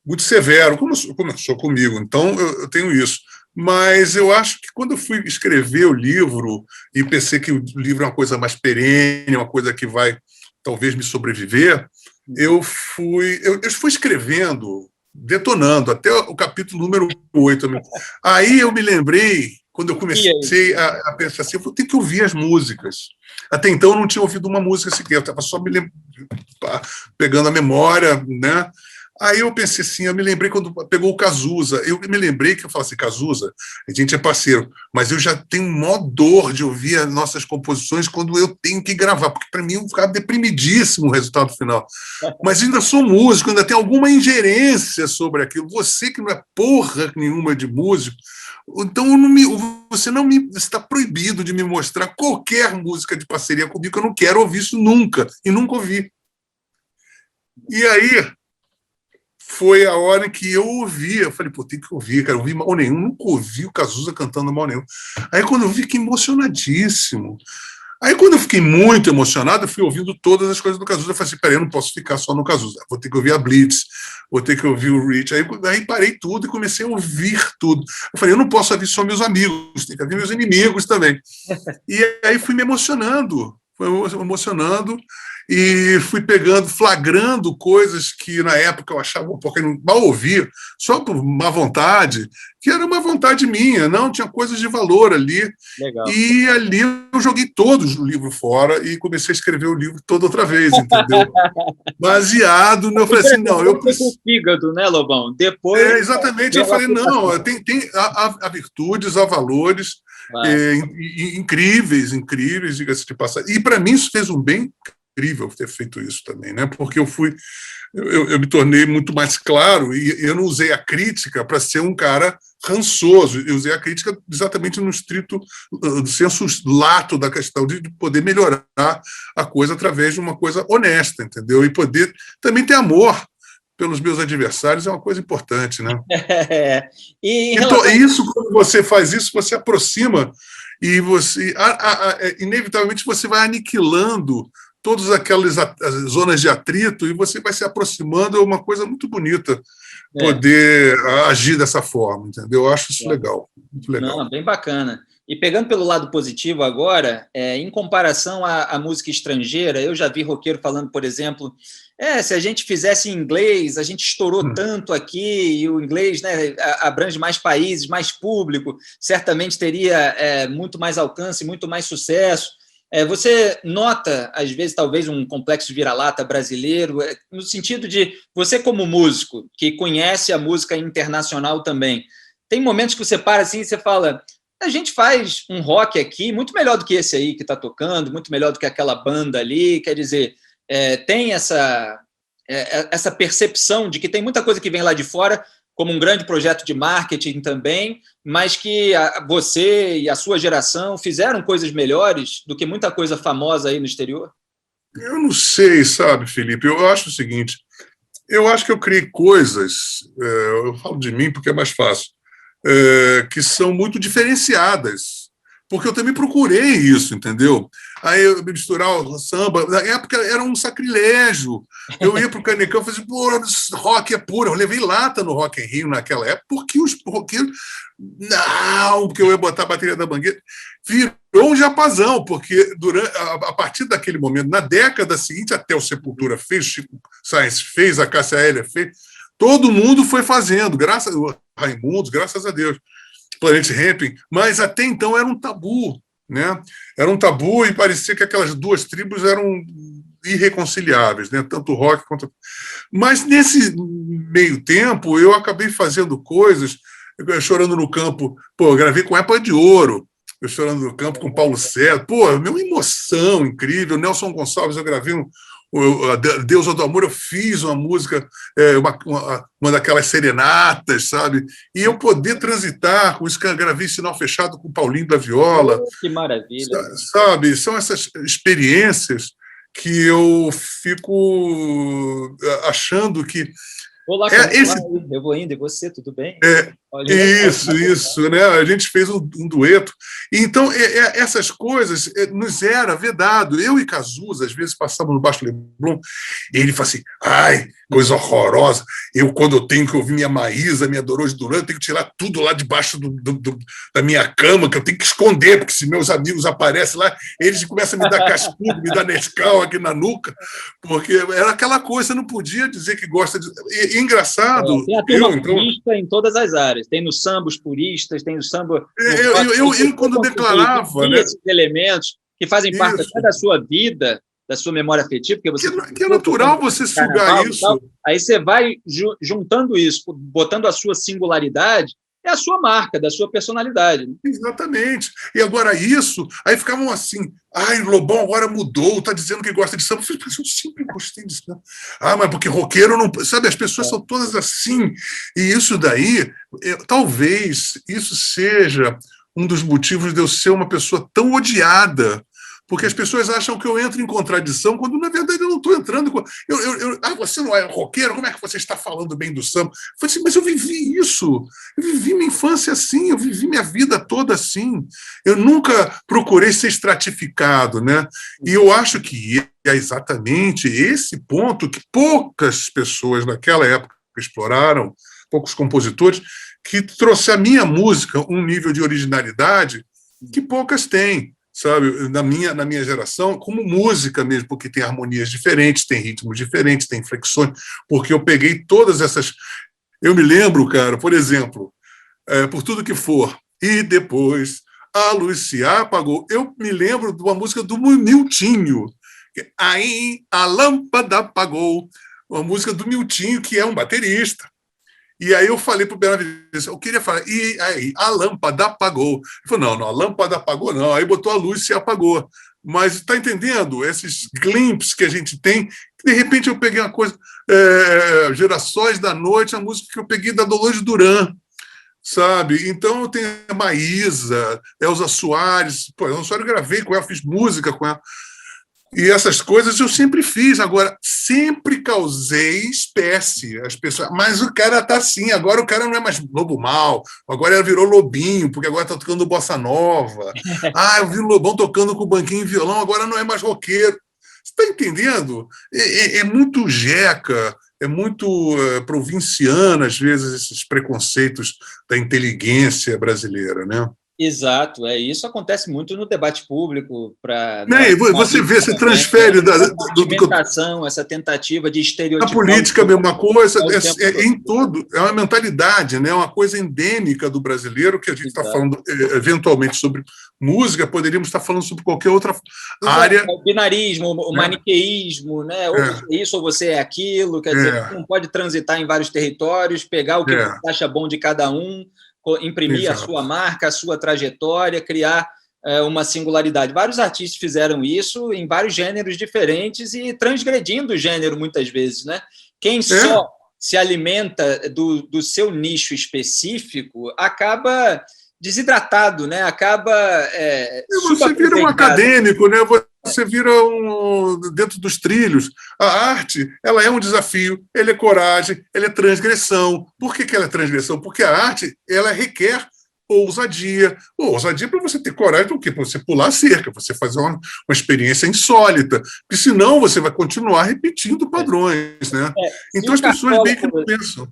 muito severo, como eu sou comigo, então eu tenho isso. Mas eu acho que quando eu fui escrever o livro e pensei que o livro é uma coisa mais perene, uma coisa que vai talvez me sobreviver, eu fui escrevendo, detonando, até o capítulo número 8. Aí eu me lembrei, quando eu comecei a pensar assim, eu vou ter que ouvir as músicas. Até então eu não tinha ouvido uma música sequer, eu estava só pegando a memória, né? Aí eu pensei assim, eu me lembrei quando pegou o Cazuza, eu me lembrei que eu falei assim, Cazuza, a gente é parceiro, mas eu já tenho maior dor de ouvir as nossas composições quando eu tenho que gravar, porque para mim eu ficava deprimidíssimo o resultado final. Mas ainda sou músico, ainda tem alguma ingerência sobre aquilo. Você que não é porra nenhuma de músico, então você está proibido de me mostrar qualquer música de parceria comigo, que eu não quero ouvir isso nunca, e nunca ouvi. E aí foi a hora em que eu ouvi, eu falei, tem que ouvir, cara, ouvi mal nenhum, nunca ouvi o Cazuza cantando mal nenhum. Aí quando eu vi, fiquei emocionadíssimo. Aí quando eu fiquei muito emocionado, eu fui ouvindo todas as coisas do Cazuza, eu falei assim, peraí, eu não posso ficar só no Cazuza, vou ter que ouvir a Blitz, vou ter que ouvir o Rich. Aí parei tudo e comecei a ouvir tudo. Eu falei, eu não posso ouvir só meus amigos, tem que ouvir meus inimigos também. E aí fui me emocionando, e fui flagrando coisas que na época eu achava um pouco mal ouvir, só por má vontade, que era uma vontade minha, não, tinha coisas de valor ali. Legal. E ali eu joguei todos o livro fora e comecei a escrever o livro todo outra vez, entendeu? Baseado, eu falei assim, não, eu preciso... fígado, né, Lobão? Depois... exatamente, eu falei, não, há virtudes, há valores incríveis, diga-se de passagem. E para mim isso fez um bem incrível ter feito isso também, né? Porque eu me tornei muito mais claro e eu não usei a crítica para ser um cara rançoso, eu usei a crítica exatamente no estrito senso lato da questão de poder melhorar a coisa através de uma coisa honesta, entendeu? E poder também ter amor pelos meus adversários é uma coisa importante, né? Então, isso, quando você faz isso, você aproxima e você, inevitavelmente, você vai aniquilando todas aquelas zonas de atrito e você vai se aproximando, é uma coisa muito bonita poder agir dessa forma, entendeu? Eu acho isso legal, muito legal. Não, bem bacana. E pegando pelo lado positivo agora, em comparação à música estrangeira, eu já vi roqueiro falando, por exemplo, se a gente fizesse em inglês, a gente estourou tanto aqui, e o inglês, né, abrange mais países, mais público, certamente teria muito mais alcance, muito mais sucesso. Você nota, às vezes, talvez um complexo de vira-lata brasileiro, no sentido de você, como músico, que conhece a música internacional também, tem momentos que você para assim e você fala, a gente faz um rock aqui muito melhor do que esse aí que está tocando, muito melhor do que aquela banda ali, quer dizer, tem essa percepção de que tem muita coisa que vem lá de fora, como um grande projeto de marketing também, mas que você e a sua geração fizeram coisas melhores do que muita coisa famosa aí no exterior? Eu não sei, sabe, Felipe? Eu acho o seguinte, eu acho que eu criei coisas, eu falo de mim porque é mais fácil, que são muito diferenciadas, porque eu também procurei isso, entendeu? Aí eu misturar o samba, na época era um sacrilégio. Eu ia para o Canecão e falei, pô, rock é puro. Eu levei lata no Rock in Rio naquela época, porque os roqueiros, não, porque eu ia botar a bateria da Mangueira. Virou um japazão, porque a partir daquele momento, na década seguinte, até o Sepultura fez, Chico Sainz fez, a Cássia Eller fez, todo mundo foi fazendo, graças a Raimundos, graças a Deus. Planet Hemp, mas até então era um tabu, né? Era um tabu e parecia que aquelas duas tribos eram irreconciliáveis, né? Tanto o rock quanto... Mas nesse meio tempo eu acabei fazendo coisas, Chorando no Campo, pô, eu gravei com Época de Ouro, eu Chorando no Campo com Paulo César, pô, uma emoção incrível, Nelson Gonçalves, eu gravei Deus do Amor, eu fiz uma música, uma daquelas serenatas, sabe? E eu poder transitar com isso que eu gravei Sinal Fechado com o Paulinho da Viola. Que maravilha. Sabe? São essas experiências que eu fico achando que... Vou lá, eu vou indo, e você, tudo bem? Isso, né? A gente fez um dueto. Então, essas coisas nos era vedado. Eu e Cazuza, às vezes, passávamos no Baixo Leblon, e ele fala assim, ai, coisa horrorosa, quando eu tenho que ouvir minha Maísa, minha Dorothy Duran, eu tenho que tirar tudo lá debaixo da minha cama, que eu tenho que esconder, porque se meus amigos aparecem lá, eles começam a me dar cascudo, me dar Nescau aqui na nuca, porque era aquela coisa, você não podia dizer que gosta de... Engraçado. Tem a turma purista em todas as áreas. Tem no samba os puristas, tem no samba... Eu quando declarava... Né? Esses elementos que fazem parte até da sua vida, da sua memória afetiva, porque você... Que é natural você sugar isso. Aí você vai juntando isso, botando a sua singularidade, é a sua marca, da sua personalidade. Né? Exatamente. E agora isso, aí ficavam assim, ai, Lobão agora mudou, está dizendo que gosta de samba. Eu falei, mas eu sempre gostei de samba. Ah, mas porque roqueiro não... Sabe, as pessoas são todas assim. E isso daí, talvez isso seja um dos motivos de eu ser uma pessoa tão odiada, porque as pessoas acham que eu entro em contradição, quando, na verdade, eu não estou entrando... você não é roqueiro? Como é que você está falando bem do samba? Eu falei assim, mas eu vivi isso. Eu vivi minha infância assim, eu vivi minha vida toda assim. Eu nunca procurei ser estratificado, né? E eu acho que é exatamente esse ponto que poucas pessoas naquela época exploraram, poucos compositores, que trouxe à minha música um nível de originalidade que poucas têm. Sabe, na minha geração, como música mesmo, porque tem harmonias diferentes, tem ritmos diferentes, tem flexões, porque eu peguei todas essas... Eu me lembro, cara, por exemplo, Por Tudo Que For, e depois a luz se apagou. Eu me lembro de uma música do Miltinho, aí a lâmpada apagou, uma música do Miltinho, que é um baterista. E aí eu falei para o Benavides, eu queria falar, e aí, a lâmpada apagou. Ele falou, não, a lâmpada apagou não, aí botou a luz e se apagou. Mas está entendendo? Esses glimpses que a gente tem, de repente eu peguei uma coisa, Gerações da Noite, a música que eu peguei da Dolores Duran, sabe? Então eu tenho a Maísa, Elza Soares, Elza Soares eu gravei com ela, fiz música com ela. E essas coisas eu sempre fiz. Agora, sempre causei espécie. As pessoas, mas o cara está assim, agora o cara não é mais Lobo Mal, agora ele virou Lobinho, porque agora está tocando bossa nova. Eu vi o Lobão tocando com o banquinho e violão, agora não é mais roqueiro. Você está entendendo? É muito jeca, é muito provinciano, às vezes, esses preconceitos da inteligência brasileira, né? Exato, isso acontece muito no debate público. Você vê, você transfere do essa tentativa de estereotipar. A política é a mesma coisa, em todo, é uma mentalidade, né? Uma coisa endêmica do brasileiro, que a gente está falando eventualmente sobre música, poderíamos estar falando sobre qualquer outra área. O binarismo, o maniqueísmo, né? Ou você é isso ou você é aquilo, quer dizer, você não pode transitar em vários territórios, pegar o que você acha bom de cada um, imprimir a sua marca, a sua trajetória, criar uma singularidade. Vários artistas fizeram isso em vários gêneros diferentes e transgredindo o gênero muitas vezes, né? Quem só se alimenta do seu nicho específico acaba desidratado, né? Acaba você vira um acadêmico, né? Você vira dentro dos trilhos. A arte, ela é um desafio, ela é coragem, ela é transgressão. Por que ela é transgressão? Porque a arte, ela requer ousadia. Ousadia para você ter coragem do quê? Para você pular a cerca, você fazer uma experiência insólita. Porque senão você vai continuar repetindo padrões, né? Então as pessoas meio que não pensam.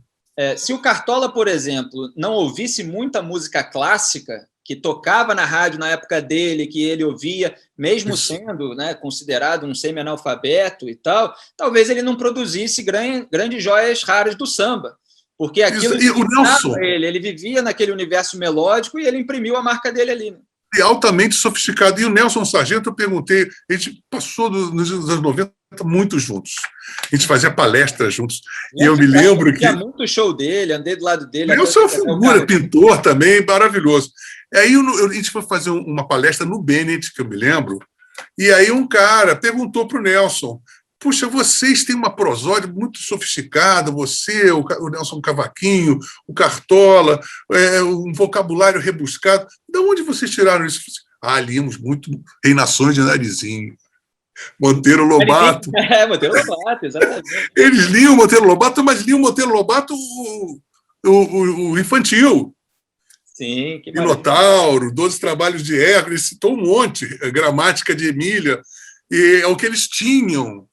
Se o Cartola, por exemplo, não ouvisse muita música clássica que tocava na rádio na época dele, que ele ouvia, mesmo sendo, né, considerado um semi-analfabeto e tal, talvez ele não produzisse grandes joias raras do samba, porque aquilo o Nelson, ele vivia naquele universo melódico e ele imprimiu a marca dele ali. Né? Altamente sofisticado. E o Nelson Sargento, eu perguntei, a gente passou nos anos 90 muito juntos. A gente fazia palestras juntos. E eu me lembro que... Tinha muito show dele, andei do lado dele. Nelson é uma figura, pintor também, maravilhoso. Aí a gente foi fazer uma palestra no Bennett, que eu me lembro, e aí um cara perguntou para o Nelson: puxa, vocês têm uma prosódia muito sofisticada, você, o Nelson Cavaquinho, o Cartola, um vocabulário rebuscado. De onde vocês tiraram isso? Líamos muito Reinações de Narizinho. Monteiro Lobato. Monteiro Lobato, exatamente. Eles liam Monteiro Lobato, mas liam Monteiro Lobato o infantil. Sim, que Minotauro, 12 Trabalhos de Hércules, citou um monte, Gramática de Emília, e é o que eles tinham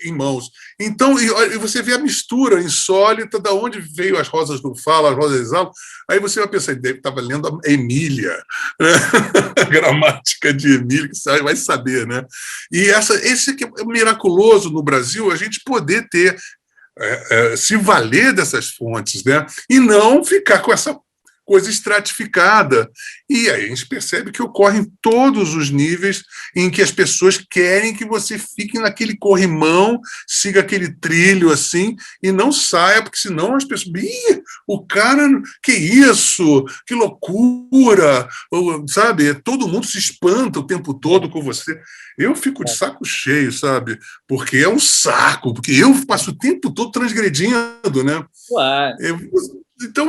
em mãos. Então, e você vê a mistura insólita de onde veio As Rosas não Falam, As Rosas Exalam. Aí você vai pensar, ele estava lendo a Emília, né? A Gramática de Emília, que vai saber, né? E esse que é miraculoso no Brasil, a gente poder ter, se valer dessas fontes, né? E não ficar com essa coisa estratificada. E aí a gente percebe que ocorre em todos os níveis em que as pessoas querem que você fique naquele corrimão, siga aquele trilho assim, e não saia, porque senão as pessoas... o cara, que isso? Que loucura! Sabe? Todo mundo se espanta o tempo todo com você. Eu fico de saco cheio, sabe? Porque é um saco, porque eu passo o tempo todo transgredindo, né? Claro. Então,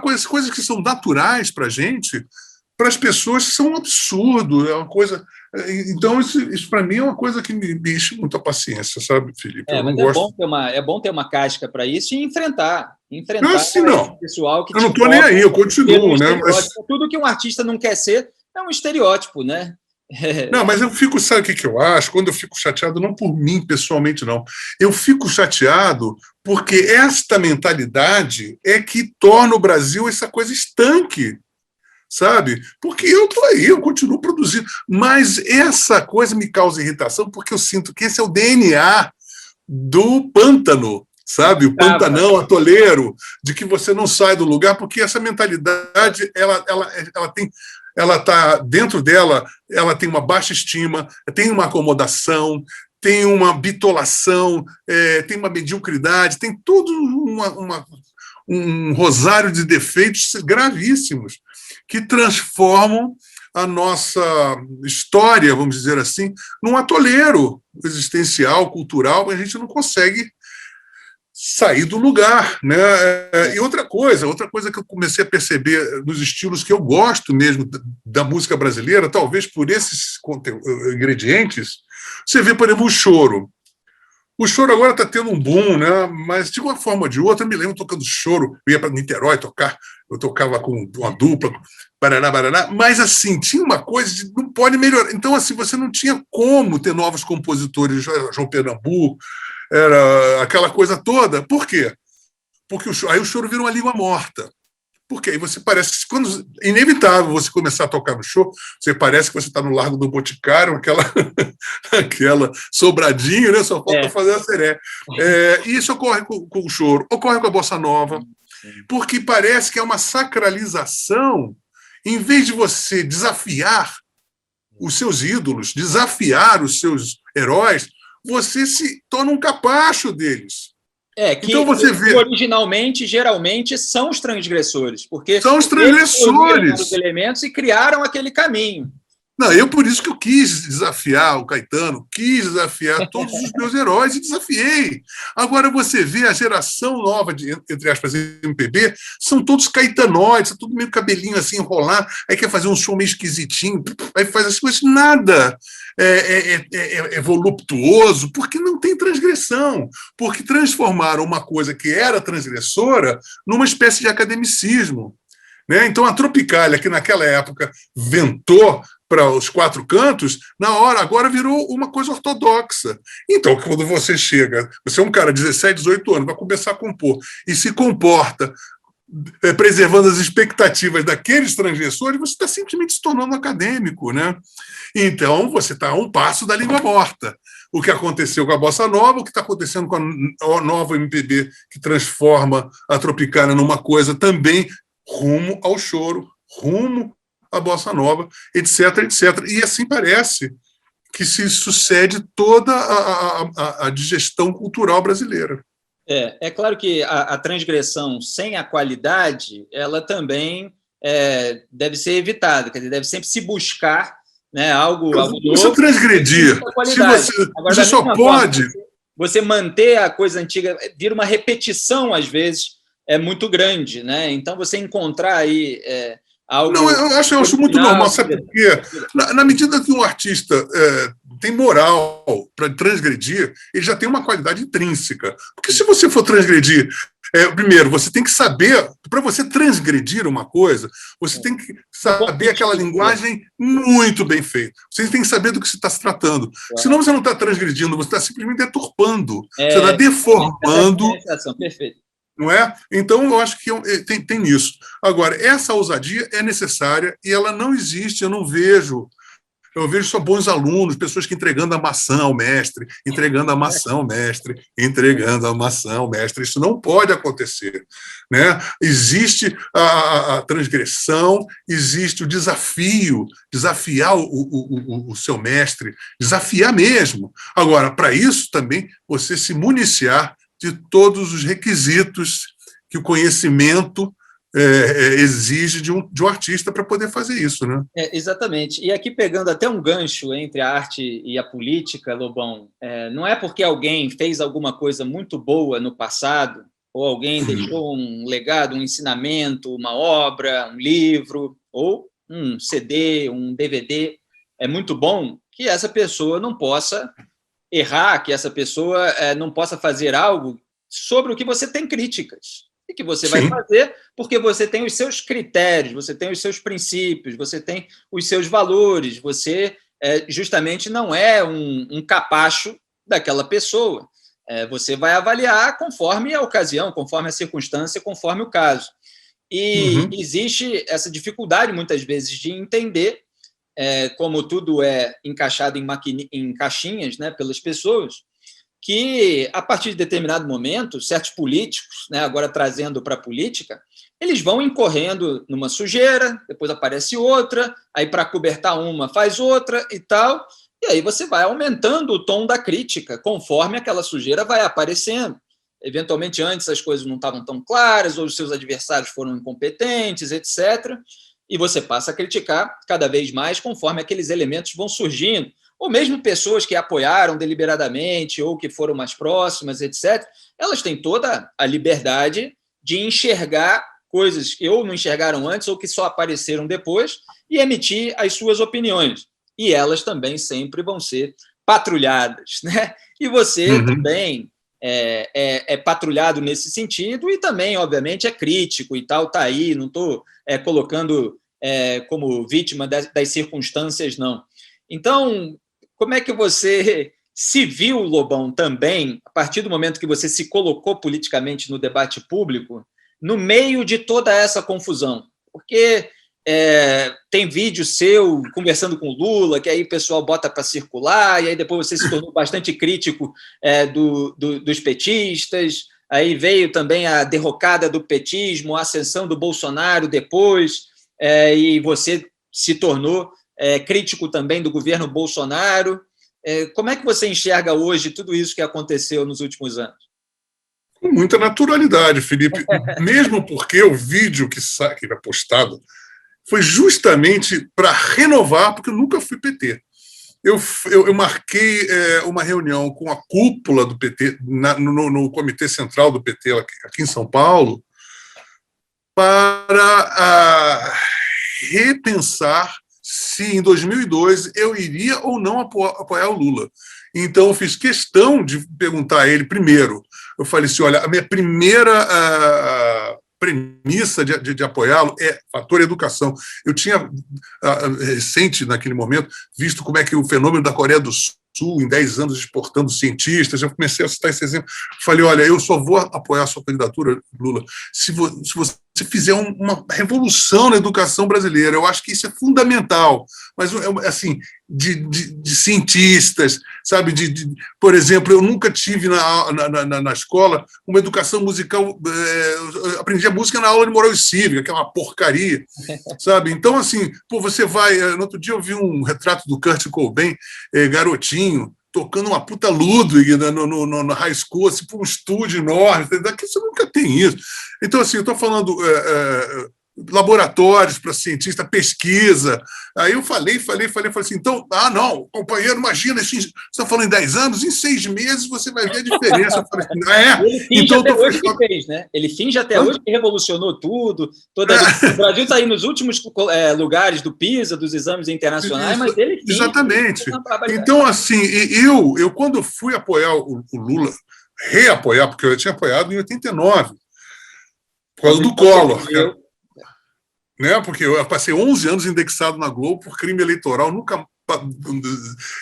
coisas que são naturais para a gente, para as pessoas são um absurdo, é uma coisa... Então, isso para mim é uma coisa que me enche muita paciência, sabe, Felipe? É bom ter uma casca para isso e enfrentar não. Pessoal que eu não estou nem aí, eu continuo, né? Mas... Tudo que um artista não quer ser é um estereótipo, né? Não, mas eu fico, sabe o que eu acho? Quando eu fico chateado, não por mim pessoalmente, não. Eu fico chateado porque esta mentalidade é que torna o Brasil essa coisa estanque, sabe? Porque eu estou aí, eu continuo produzindo. Mas essa coisa me causa irritação porque eu sinto que esse é o DNA do pântano, sabe? O pantanão, atoleiro, de que você não sai do lugar, porque essa mentalidade, ela está dentro dela, ela tem uma baixa estima, tem uma acomodação, tem uma bitolação, tem uma mediocridade, tem todo um rosário de defeitos gravíssimos que transformam a nossa história, vamos dizer assim, num atoleiro existencial, cultural, e a gente não consegue sair do lugar, né? E outra coisa que eu comecei a perceber nos estilos que eu gosto mesmo da música brasileira, talvez por esses ingredientes, você vê, por exemplo, o choro. O choro agora está tendo um boom, né? Mas de uma forma ou de outra, eu me lembro tocando choro, eu ia para Niterói tocar, eu tocava com uma dupla, Baraná, mas assim, tinha uma coisa de não pode melhorar. Então, assim, você não tinha como ter novos compositores, João Pernambuco, era aquela coisa toda. Por quê? Porque aí o choro vira uma língua morta. Porque aí você parece, quando inevitável você começar a tocar no show, você parece que você está no Largo do Boticário, aquela sobradinho, né? Só falta fazer a seré. E isso ocorre com o choro, ocorre com a bossa nova, porque parece que é uma sacralização, em vez de você desafiar os seus ídolos, desafiar os seus heróis, você se torna um capacho deles. Então você vê, originalmente, geralmente, são os transgressores, porque são os transgressores os elementos e criaram aquele caminho. Não, por isso que eu quis desafiar o Caetano, quis desafiar todos os meus heróis e desafiei. Agora você vê a geração nova de, entre aspas, MPB, são todos caetanoides, tudo meio cabelinho assim, enrolar, aí quer fazer um som meio esquisitinho, aí faz as coisas, nada é voluptuoso, porque não tem transgressão, porque transformaram uma coisa que era transgressora numa espécie de academicismo. Né? Então, a Tropicália, que naquela época ventou para os quatro cantos, agora virou uma coisa ortodoxa. Então, quando você chega, você é um cara de 17, 18 anos, vai começar a compor e se comporta preservando as expectativas daqueles transgressores, você está simplesmente se tornando acadêmico. Né? Então, você está a um passo da língua morta. O que aconteceu com a Bossa Nova, o que está acontecendo com a nova MPB, que transforma a Tropicália numa coisa também rumo ao choro, rumo à bossa nova, etc, etc. E assim parece que se sucede toda a digestão cultural brasileira. É claro que a transgressão sem a qualidade, ela também deve ser evitada, quer dizer, deve sempre se buscar, né, algo novo. Você transgredir, você só pode... Você manter a coisa antiga, vira uma repetição, às vezes, é muito grande, né? Então, você encontrar aí algo... Não, eu acho muito normal, sabe por quê? Na medida que um artista tem moral para transgredir, ele já tem uma qualidade intrínseca. Porque se você for transgredir... primeiro, você tem que saber... Para você transgredir uma coisa, você tem que saber aquela linguagem muito bem feita. Você tem que saber do que você está se tratando. Senão você não está transgredindo, você está simplesmente deturpando. Você está deformando... Perfeito. Não é? Então, eu acho que tem isso. Agora, essa ousadia é necessária e ela não existe, eu vejo só bons alunos, pessoas que entregando a maçã ao mestre, entregando a maçã ao mestre, entregando a maçã ao mestre. Isso não pode acontecer. Né? Existe a transgressão, existe o desafio, desafiar o seu mestre, desafiar mesmo. Agora, para isso também, você se municiar de todos os requisitos que o conhecimento exige de um artista para poder fazer isso. Né? Exatamente. E aqui, pegando até um gancho entre a arte e a política, Lobão, não é porque alguém fez alguma coisa muito boa no passado, ou alguém deixou um legado, um ensinamento, uma obra, um livro, ou um CD, um DVD, é muito bom, que essa pessoa não possa errar, que essa pessoa não possa fazer algo sobre o que você tem críticas. E que você vai fazer porque você tem os seus critérios, você tem os seus princípios, você tem os seus valores, você justamente não é um capacho daquela pessoa. Você vai avaliar conforme a ocasião, conforme a circunstância, conforme o caso. E existe essa dificuldade, muitas vezes, de entender como tudo é encaixado em caixinhas, né, pelas pessoas, que, a partir de determinado momento, certos políticos, né, agora trazendo para a política, eles vão incorrendo numa sujeira, depois aparece outra, aí para cobertar uma faz outra e tal, e aí você vai aumentando o tom da crítica, conforme aquela sujeira vai aparecendo. Eventualmente, antes as coisas não estavam tão claras, ou os seus adversários foram incompetentes, etc., e você passa a criticar cada vez mais conforme aqueles elementos vão surgindo. Ou mesmo pessoas que apoiaram deliberadamente ou que foram mais próximas, etc., elas têm toda a liberdade de enxergar coisas que ou não enxergaram antes ou que só apareceram depois e emitir as suas opiniões. E elas também sempre vão ser patrulhadas. Né? E você também é patrulhado nesse sentido e também, obviamente, é crítico e tal, está aí, não estou colocando como vítima das circunstâncias, não. Então, como é que você se viu, Lobão, também, a partir do momento que você se colocou politicamente no debate público, no meio de toda essa confusão? Porque tem vídeo seu conversando com o Lula, que aí o pessoal bota para circular, e aí depois você se tornou bastante crítico dos petistas, aí veio também a derrocada do petismo, a ascensão do Bolsonaro depois, e você se tornou crítico também do governo Bolsonaro. Como é que você enxerga hoje tudo isso que aconteceu nos últimos anos? Com muita naturalidade, Felipe, mesmo porque o vídeo que foi postado foi justamente para renovar, porque eu nunca fui PT. Eu marquei uma reunião com a cúpula do PT, no Comitê Central do PT, aqui em São Paulo, para repensar se em 2002 eu iria ou não apoiar o Lula. Então, eu fiz questão de perguntar a ele primeiro. Eu falei assim, olha, a minha primeira premissa de apoiá-lo é fator educação. Eu tinha, recente, naquele momento, visto como é que o fenômeno da Coreia do Sul, em 10 anos, exportando cientistas, eu comecei a citar esse exemplo. Falei, olha, eu só vou apoiar a sua candidatura, Lula, se você fizer uma revolução na educação brasileira. Eu acho que isso é fundamental. Mas, assim, de cientistas, sabe? Por exemplo, eu nunca tive na escola uma educação musical. Eu aprendi a música na aula de moral e cívica, que é uma porcaria, sabe? Então, assim, você vai. No outro dia eu vi um retrato do Kurt Cobain, garotinho, tocando uma puta Ludwig no high school, assim, por um estúdio enorme. Daqui você nunca tem isso. Então, assim, eu estou falando laboratórios para cientista, pesquisa. Aí eu falei assim, então, não, companheiro, imagina, você está falando em 10 anos, em 6 meses você vai ver a diferença. Eu falei, ele finge então, até hoje que fez, né? Ele finge até hoje que revolucionou tudo. O Brasil está aí nos últimos lugares do PISA, dos exames internacionais, mas ele finge. Exatamente. Então, assim, eu quando fui apoiar o Lula, reapoiar, porque eu tinha apoiado em 89, por causa do Collor, né? Porque eu passei 11 anos indexado na Globo por crime eleitoral, nunca.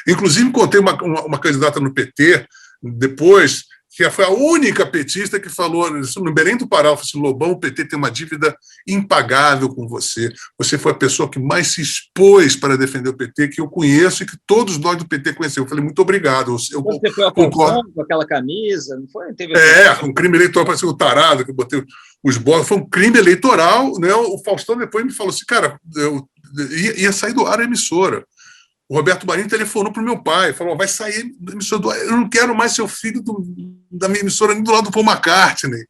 Inclusive, encontrei uma candidata no PT, depois, que foi a única petista que falou, no Belém do Pará, falou assim, Lobão, o PT tem uma dívida impagável com você. Você foi a pessoa que mais se expôs para defender o PT, que eu conheço e que todos nós do PT conhecemos. Eu falei, muito obrigado. Você foi a concordo com aquela camisa? Não foi? Um crime eleitoral, parecia um tarado, que eu botei os bolos. Foi um crime eleitoral, né? O Faustão depois me falou assim, cara, eu ia sair do ar a emissora. O Roberto Marinho telefonou para o meu pai, falou, vai sair da emissora do ar, eu não quero mais ser o filho da minha emissora nem do lado do Paul McCartney.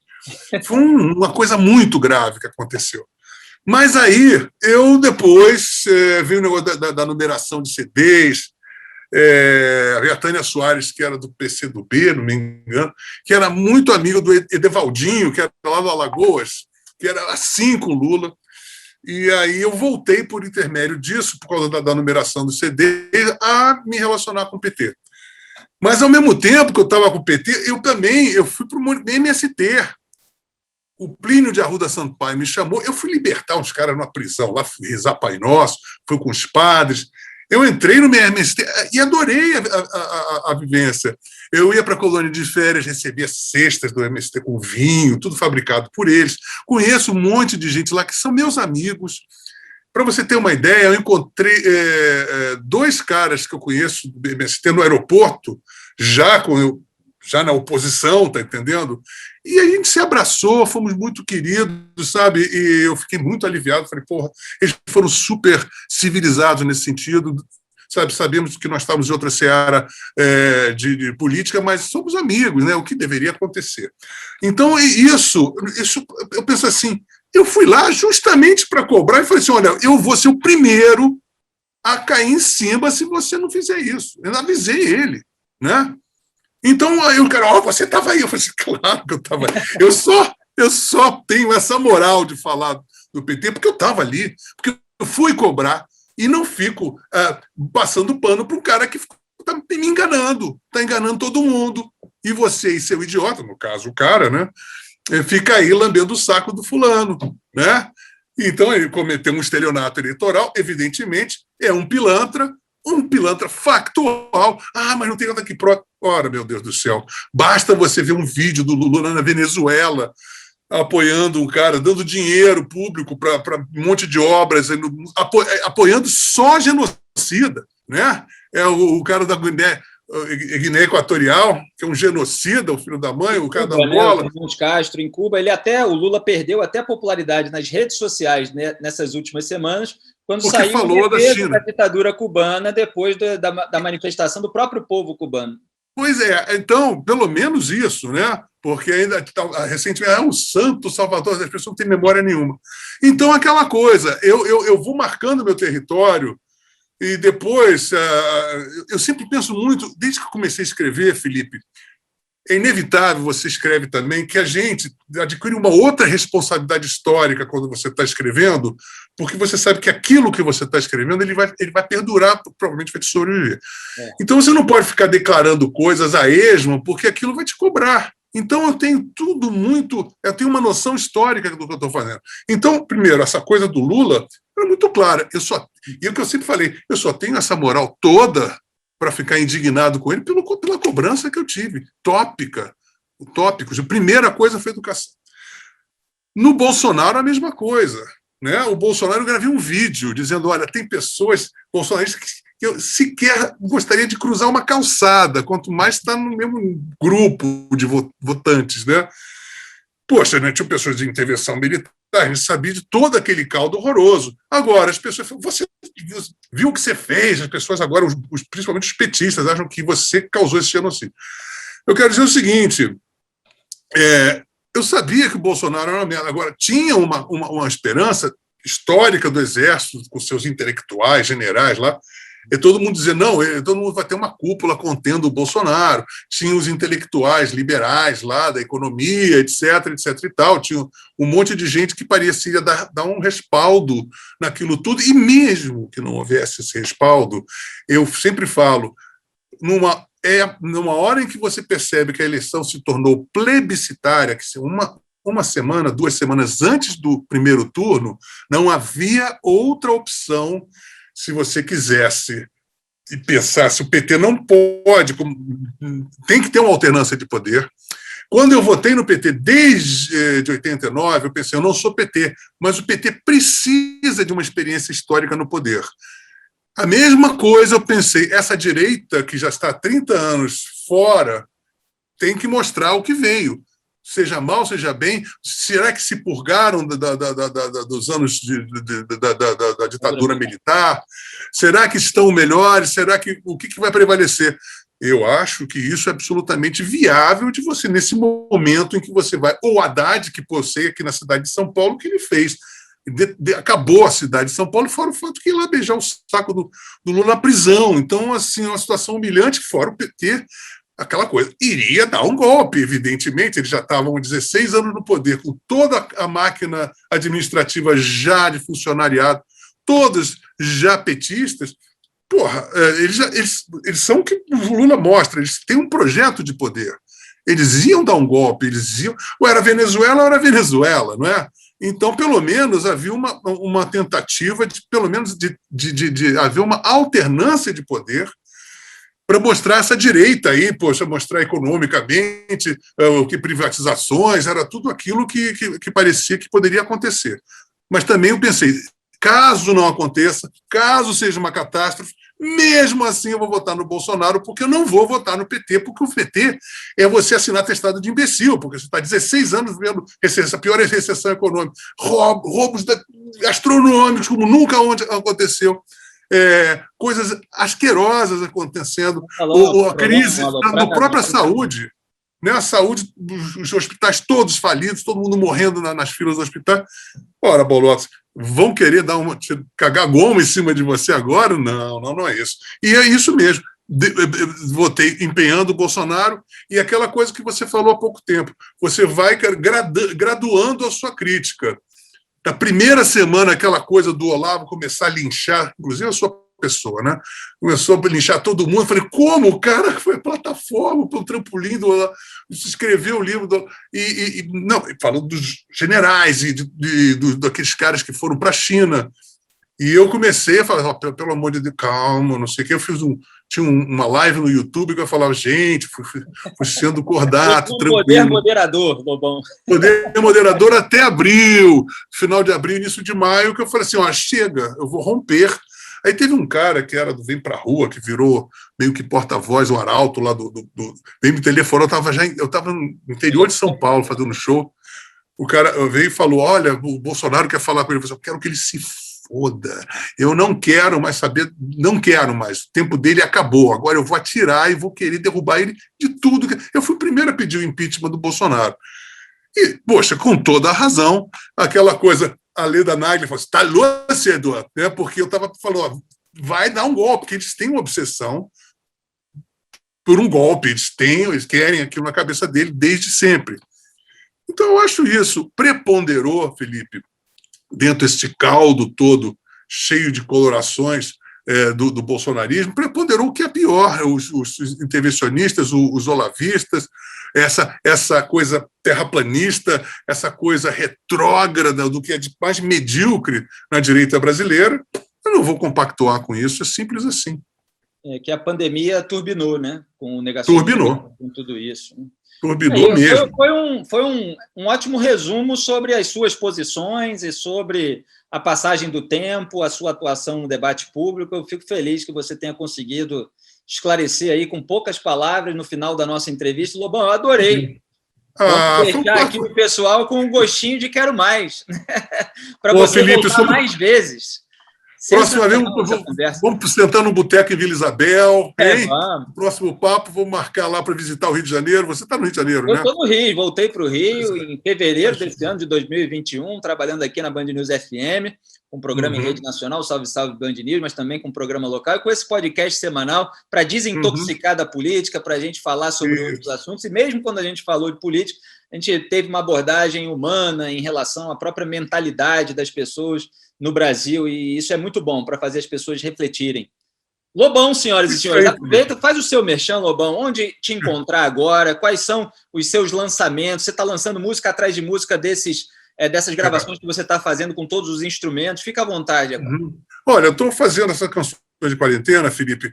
Foi uma coisa muito grave que aconteceu. Mas aí, eu depois vi o negócio da numeração de CDs, a Tânia Soares, que era do PCdoB, não me engano, que era muito amigo do Edevaldinho, que era lá do Alagoas, que era assim com o Lula. E aí eu voltei, por intermédio disso, por causa da numeração do CD, a me relacionar com o PT. Mas, ao mesmo tempo que eu estava com o PT, eu fui para o MST. O Plínio de Arruda Sampaio me chamou, eu fui libertar uns caras numa prisão, lá fui rezar Pai Nosso, fui com os padres. Eu entrei no MST e adorei a vivência. Eu ia para a colônia de férias, recebia cestas do MST com vinho, tudo fabricado por eles. Conheço um monte de gente lá que são meus amigos. Para você ter uma ideia, eu encontrei 2 caras que eu conheço do MST no aeroporto, já na oposição, tá entendendo? E a gente se abraçou, fomos muito queridos, sabe? E eu fiquei muito aliviado, falei, porra, eles foram super civilizados nesse sentido, sabe? Sabemos que nós estávamos em outra seara de política, mas somos amigos, né? O que deveria acontecer. Então, isso eu penso assim, eu fui lá justamente para cobrar e falei assim, olha, eu vou ser o primeiro a cair em cima se você não fizer isso. Eu avisei ele, né? Então, aí o cara, você estava aí. Eu falei assim, claro que eu estava aí. Eu só tenho essa moral de falar do PT porque eu estava ali, porque eu fui cobrar e não fico passando pano para um cara que está me enganando, está enganando todo mundo. E você e seu idiota, no caso o cara, né, fica aí lambendo o saco do fulano, né? Então, ele cometeu um estelionato eleitoral, evidentemente, é um pilantra factual. Mas não tem nada que prova. Ora, meu Deus do céu, basta você ver um vídeo do Lula na Venezuela, apoiando um cara, dando dinheiro público para um monte de obras, apoiando só genocida, né? É o cara da Guiné Equatorial, que é um genocida, o filho da mãe, o cara da Angola. Né, o Castro, em Cuba, o Lula perdeu até popularidade nas redes sociais, né, nessas últimas semanas, quando porque saiu falou da ditadura cubana depois da manifestação do próprio povo cubano. Pois é, então, pelo menos isso, né? Porque ainda recentemente é um santo salvador das pessoas, não tem memória nenhuma. Então, aquela coisa, eu vou marcando meu território e depois, eu sempre penso muito, desde que eu comecei a escrever, Felipe, é inevitável, você escreve também, que a gente adquire uma outra responsabilidade histórica quando você está escrevendo, porque você sabe que aquilo que você está escrevendo ele vai perdurar, provavelmente vai te sobreviver. É. Então você não pode ficar declarando coisas a esmo, porque aquilo vai te cobrar. Então eu tenho eu tenho uma noção histórica do que eu estou fazendo. Então, primeiro, essa coisa do Lula é muito clara. E o que eu sempre falei, eu só tenho essa moral toda para ficar indignado com ele pela cobrança que eu tive, tópicos. A primeira coisa foi educação. No Bolsonaro, a mesma coisa. Né? O Bolsonaro, eu gravei um vídeo dizendo, olha, tem pessoas bolsonaristas que eu sequer gostaria de cruzar uma calçada, quanto mais está no mesmo grupo de votantes. Né? Poxa, né? Tinha pessoas de intervenção militar, a gente sabia de todo aquele caldo horroroso. Agora, as pessoas falam, você viu o que você fez? As pessoas agora, principalmente os petistas, acham que você causou esse genocídio. Eu quero dizer o seguinte, eu sabia que o Bolsonaro era uma merda. Agora, tinha uma esperança histórica do Exército, com seus intelectuais, generais lá, e todo mundo dizia, não, todo mundo vai ter uma cúpula contendo o Bolsonaro. Tinha os intelectuais liberais lá, da economia, etc e tal. Tinha um monte de gente que parecia dar um respaldo naquilo tudo. E mesmo que não houvesse esse respaldo, eu sempre falo, numa hora em que você percebe que a eleição se tornou plebiscitária, que uma semana, 2 semanas antes do primeiro turno, não havia outra opção. Se você quisesse e pensasse, o PT não pode, tem que ter uma alternância de poder. Quando eu votei no PT desde 89, eu pensei, eu não sou PT, mas o PT precisa de uma experiência histórica no poder. A mesma coisa eu pensei, essa direita que já está há 30 anos fora tem que mostrar o que veio. Seja mal, seja bem, será que se purgaram dos anos da ditadura militar? Será que estão melhores? O que vai prevalecer? Eu acho que isso é absolutamente viável de você, nesse momento em que você vai... O Haddad, que posseia aqui na cidade de São Paulo, o que ele fez? Acabou a cidade de São Paulo, fora o fato que ia lá beijar o saco do Lula na prisão. Então, assim, uma situação humilhante, fora o PT... Aquela coisa, iria dar um golpe, evidentemente, eles já estavam 16 anos no poder, com toda a máquina administrativa já de funcionariado, todos já petistas. Porra, eles são o que o Lula mostra, eles têm um projeto de poder. Eles iam dar um golpe, eles iam... Ou era Venezuela, ou era Venezuela, não é? Então, pelo menos, havia uma tentativa pelo menos, de haver uma alternância de poder para mostrar essa direita aí, poxa, mostrar economicamente, o que privatizações, era tudo aquilo que parecia que poderia acontecer. Mas também eu pensei, caso não aconteça, caso seja uma catástrofe, mesmo assim eu vou votar no Bolsonaro, porque eu não vou votar no PT, porque o PT é você assinar atestado de imbecil, porque você está 16 anos vendo essa pior recessão econômica, roubos astronômicos, como nunca aconteceu. Coisas asquerosas acontecendo, a crise na própria saúde, né? A saúde, os hospitais todos falidos, todo mundo morrendo nas filas do hospital. Ora, Bolotti, vão querer cagar goma em cima de você agora? Não é isso. E é isso mesmo. Votei empenhando o Bolsonaro, e aquela coisa que você falou há pouco tempo, você vai graduando a sua crítica. Na primeira semana, aquela coisa do Olavo começar a linchar, inclusive a sua pessoa, né? Começou a linchar todo mundo. Eu falei, como? O cara foi a plataforma para o trampolim do Olavo, escreveu o livro. Não, falando dos generais e daqueles caras que foram para a China. E eu comecei a falar, pelo amor de Deus, calma, não sei o quê. Tinha uma live no YouTube que eu falava, gente, fui sendo cordato, tranquilo. Poder moderador, Lobão. Poder moderador até abril, final de abril, início de maio, que eu falei assim, chega, eu vou romper. Aí teve um cara que era do Vem Pra Rua, que virou meio que porta-voz, o arauto lá veio me telefonar, eu estava no interior de São Paulo fazendo show, o cara veio e falou, olha, o Bolsonaro quer falar com ele, eu quero que ele se foda, eu não quero mais saber, não quero mais, o tempo dele acabou, agora eu vou atirar e vou querer derrubar ele de tudo. Eu fui o primeiro a pedir o impeachment do Bolsonaro. E, poxa, com toda a razão, aquela coisa, a Leda Nagli falou, está louco, né? Porque eu estava falando, vai dar um golpe, porque eles têm uma obsessão por um golpe, eles querem aquilo na cabeça dele desde sempre. Então, eu acho isso, preponderou, Felipe, dentro deste caldo todo, cheio de colorações do bolsonarismo, preponderou o que é pior, os intervencionistas, os olavistas, essa coisa terraplanista, essa coisa retrógrada do que é de mais medíocre na direita brasileira. Eu não vou compactuar com isso, é simples assim. Que a pandemia turbinou, né? Com o negacionismo, turbinou. Com tudo isso. Turbinou mesmo. Foi um ótimo resumo sobre as suas posições e sobre a passagem do tempo, a sua atuação no debate público. Eu fico feliz que você tenha conseguido esclarecer aí com poucas palavras no final da nossa entrevista. Lobão, eu adorei. Vamos deixar aqui o pessoal com um gostinho de quero mais. Para você Felipe, voltar mais vezes. Próxima vez, vamos sentar no boteco em Vila Isabel. Vamos. Próximo papo, vou marcar lá para visitar o Rio de Janeiro. Você está no Rio de Janeiro, né? Eu estou no Rio, voltei para o Rio em fevereiro desse ano de 2021, trabalhando aqui na Band News FM, com um programa em rede nacional, Salve Salve Band News, mas também com um programa local, e com esse podcast semanal para desintoxicar da política, para a gente falar sobre outros assuntos. E mesmo quando a gente falou de política, a gente teve uma abordagem humana em relação à própria mentalidade das pessoas no Brasil, e isso é muito bom para fazer as pessoas refletirem. Lobão, senhoras e senhores, aproveita, faz o seu merchan, Lobão, onde te encontrar agora, quais são os seus lançamentos, você está lançando música atrás de música dessas gravações que você está fazendo com todos os instrumentos, fica à vontade agora. Olha, eu estou fazendo essa canção de quarentena, Felipe,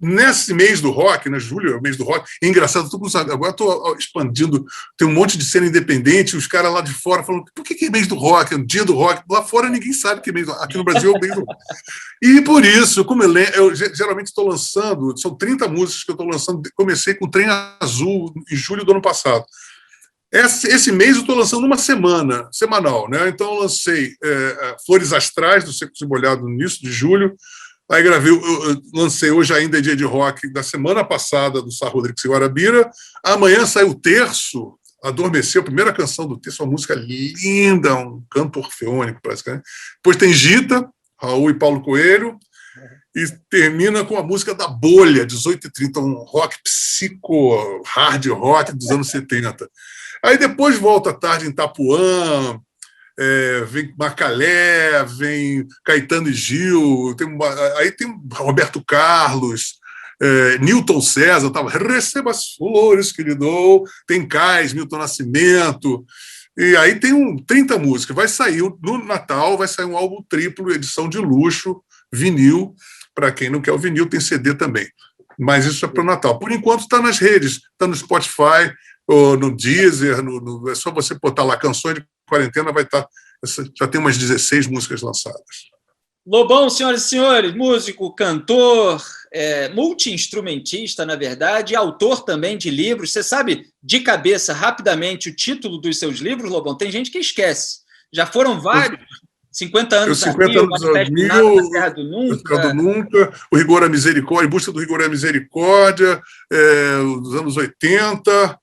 nesse mês do rock, né, julho é o mês do rock, é engraçado, agora estou expandindo, tem um monte de cena independente, os caras lá de fora falando, por que é mês do rock, é o dia do rock? Lá fora ninguém sabe que é mês do rock, aqui no Brasil é o mês do rock. E por isso, como eu geralmente estou lançando, são 30 músicas que eu estou lançando, comecei com o Trem Azul em julho do ano passado. Esse mês eu estou lançando uma semanal, né? Então eu lancei Flores Astrais, do Secos e Molhados, no início de julho. Aí eu lancei Hoje Ainda é Dia de Rock, da semana passada, do Sá Rodrigues e Guarabira. Amanhã sai o Terço, Adormeceu, a primeira canção do Terço, uma música linda, um canto orfeônico, praticamente. Depois tem Gita, Raul e Paulo Coelho, e termina com a música da Bolha, 18h30, um rock psico, hard rock dos anos 70. Aí depois volta à tarde em Itapuã, vem Macalé, vem Caetano e Gil, aí tem Roberto Carlos, Newton César, Receba as flores que lhe dou, tem Cais, Milton Nascimento, e aí tem 30 músicas. Vai sair no Natal, vai sair um álbum triplo, edição de luxo, vinil. Para quem não quer o vinil, tem CD também. Mas isso é para o Natal. Por enquanto está nas redes, está no Spotify, ou no Deezer, é só você botar lá Canções de Quarentena, vai estar. Já tem umas 16 músicas lançadas. Lobão, senhoras e senhores, músico, cantor, multi-instrumentista, na verdade, e autor também de livros. Você sabe de cabeça, rapidamente, o título dos seus livros, Lobão? Tem gente que esquece. Já foram vários. 50 anos a mil, na Terra do Nunca, o Rigor à Misericórdia, Em Busca do Rigor à Misericórdia, dos anos 80.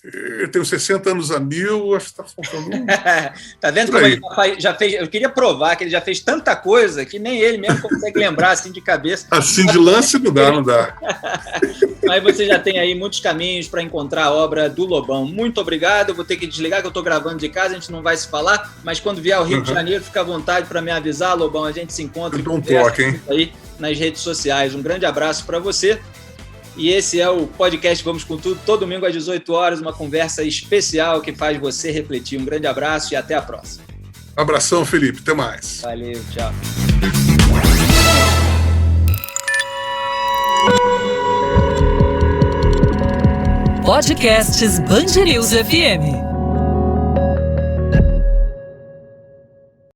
Eu tenho 60 anos a mil, acho que está faltando um. Tá vendo como ele já fez? Eu queria provar que ele já fez tanta coisa que nem ele mesmo consegue lembrar assim de cabeça. Assim de lance não dá. Mas você já tem aí muitos caminhos para encontrar a obra do Lobão. Muito obrigado. Eu vou ter que desligar, que eu estou gravando de casa, a gente não vai se falar, mas quando vier ao Rio de Janeiro, fica à vontade para me avisar, Lobão. A gente se encontra aí nas redes sociais. Um grande abraço para você. E esse é o podcast Vamos com Tudo, todo domingo às 18 horas, uma conversa especial que faz você refletir. Um grande abraço e até a próxima. Abração, Felipe. Até mais. Valeu, tchau. Podcasts Band News FM.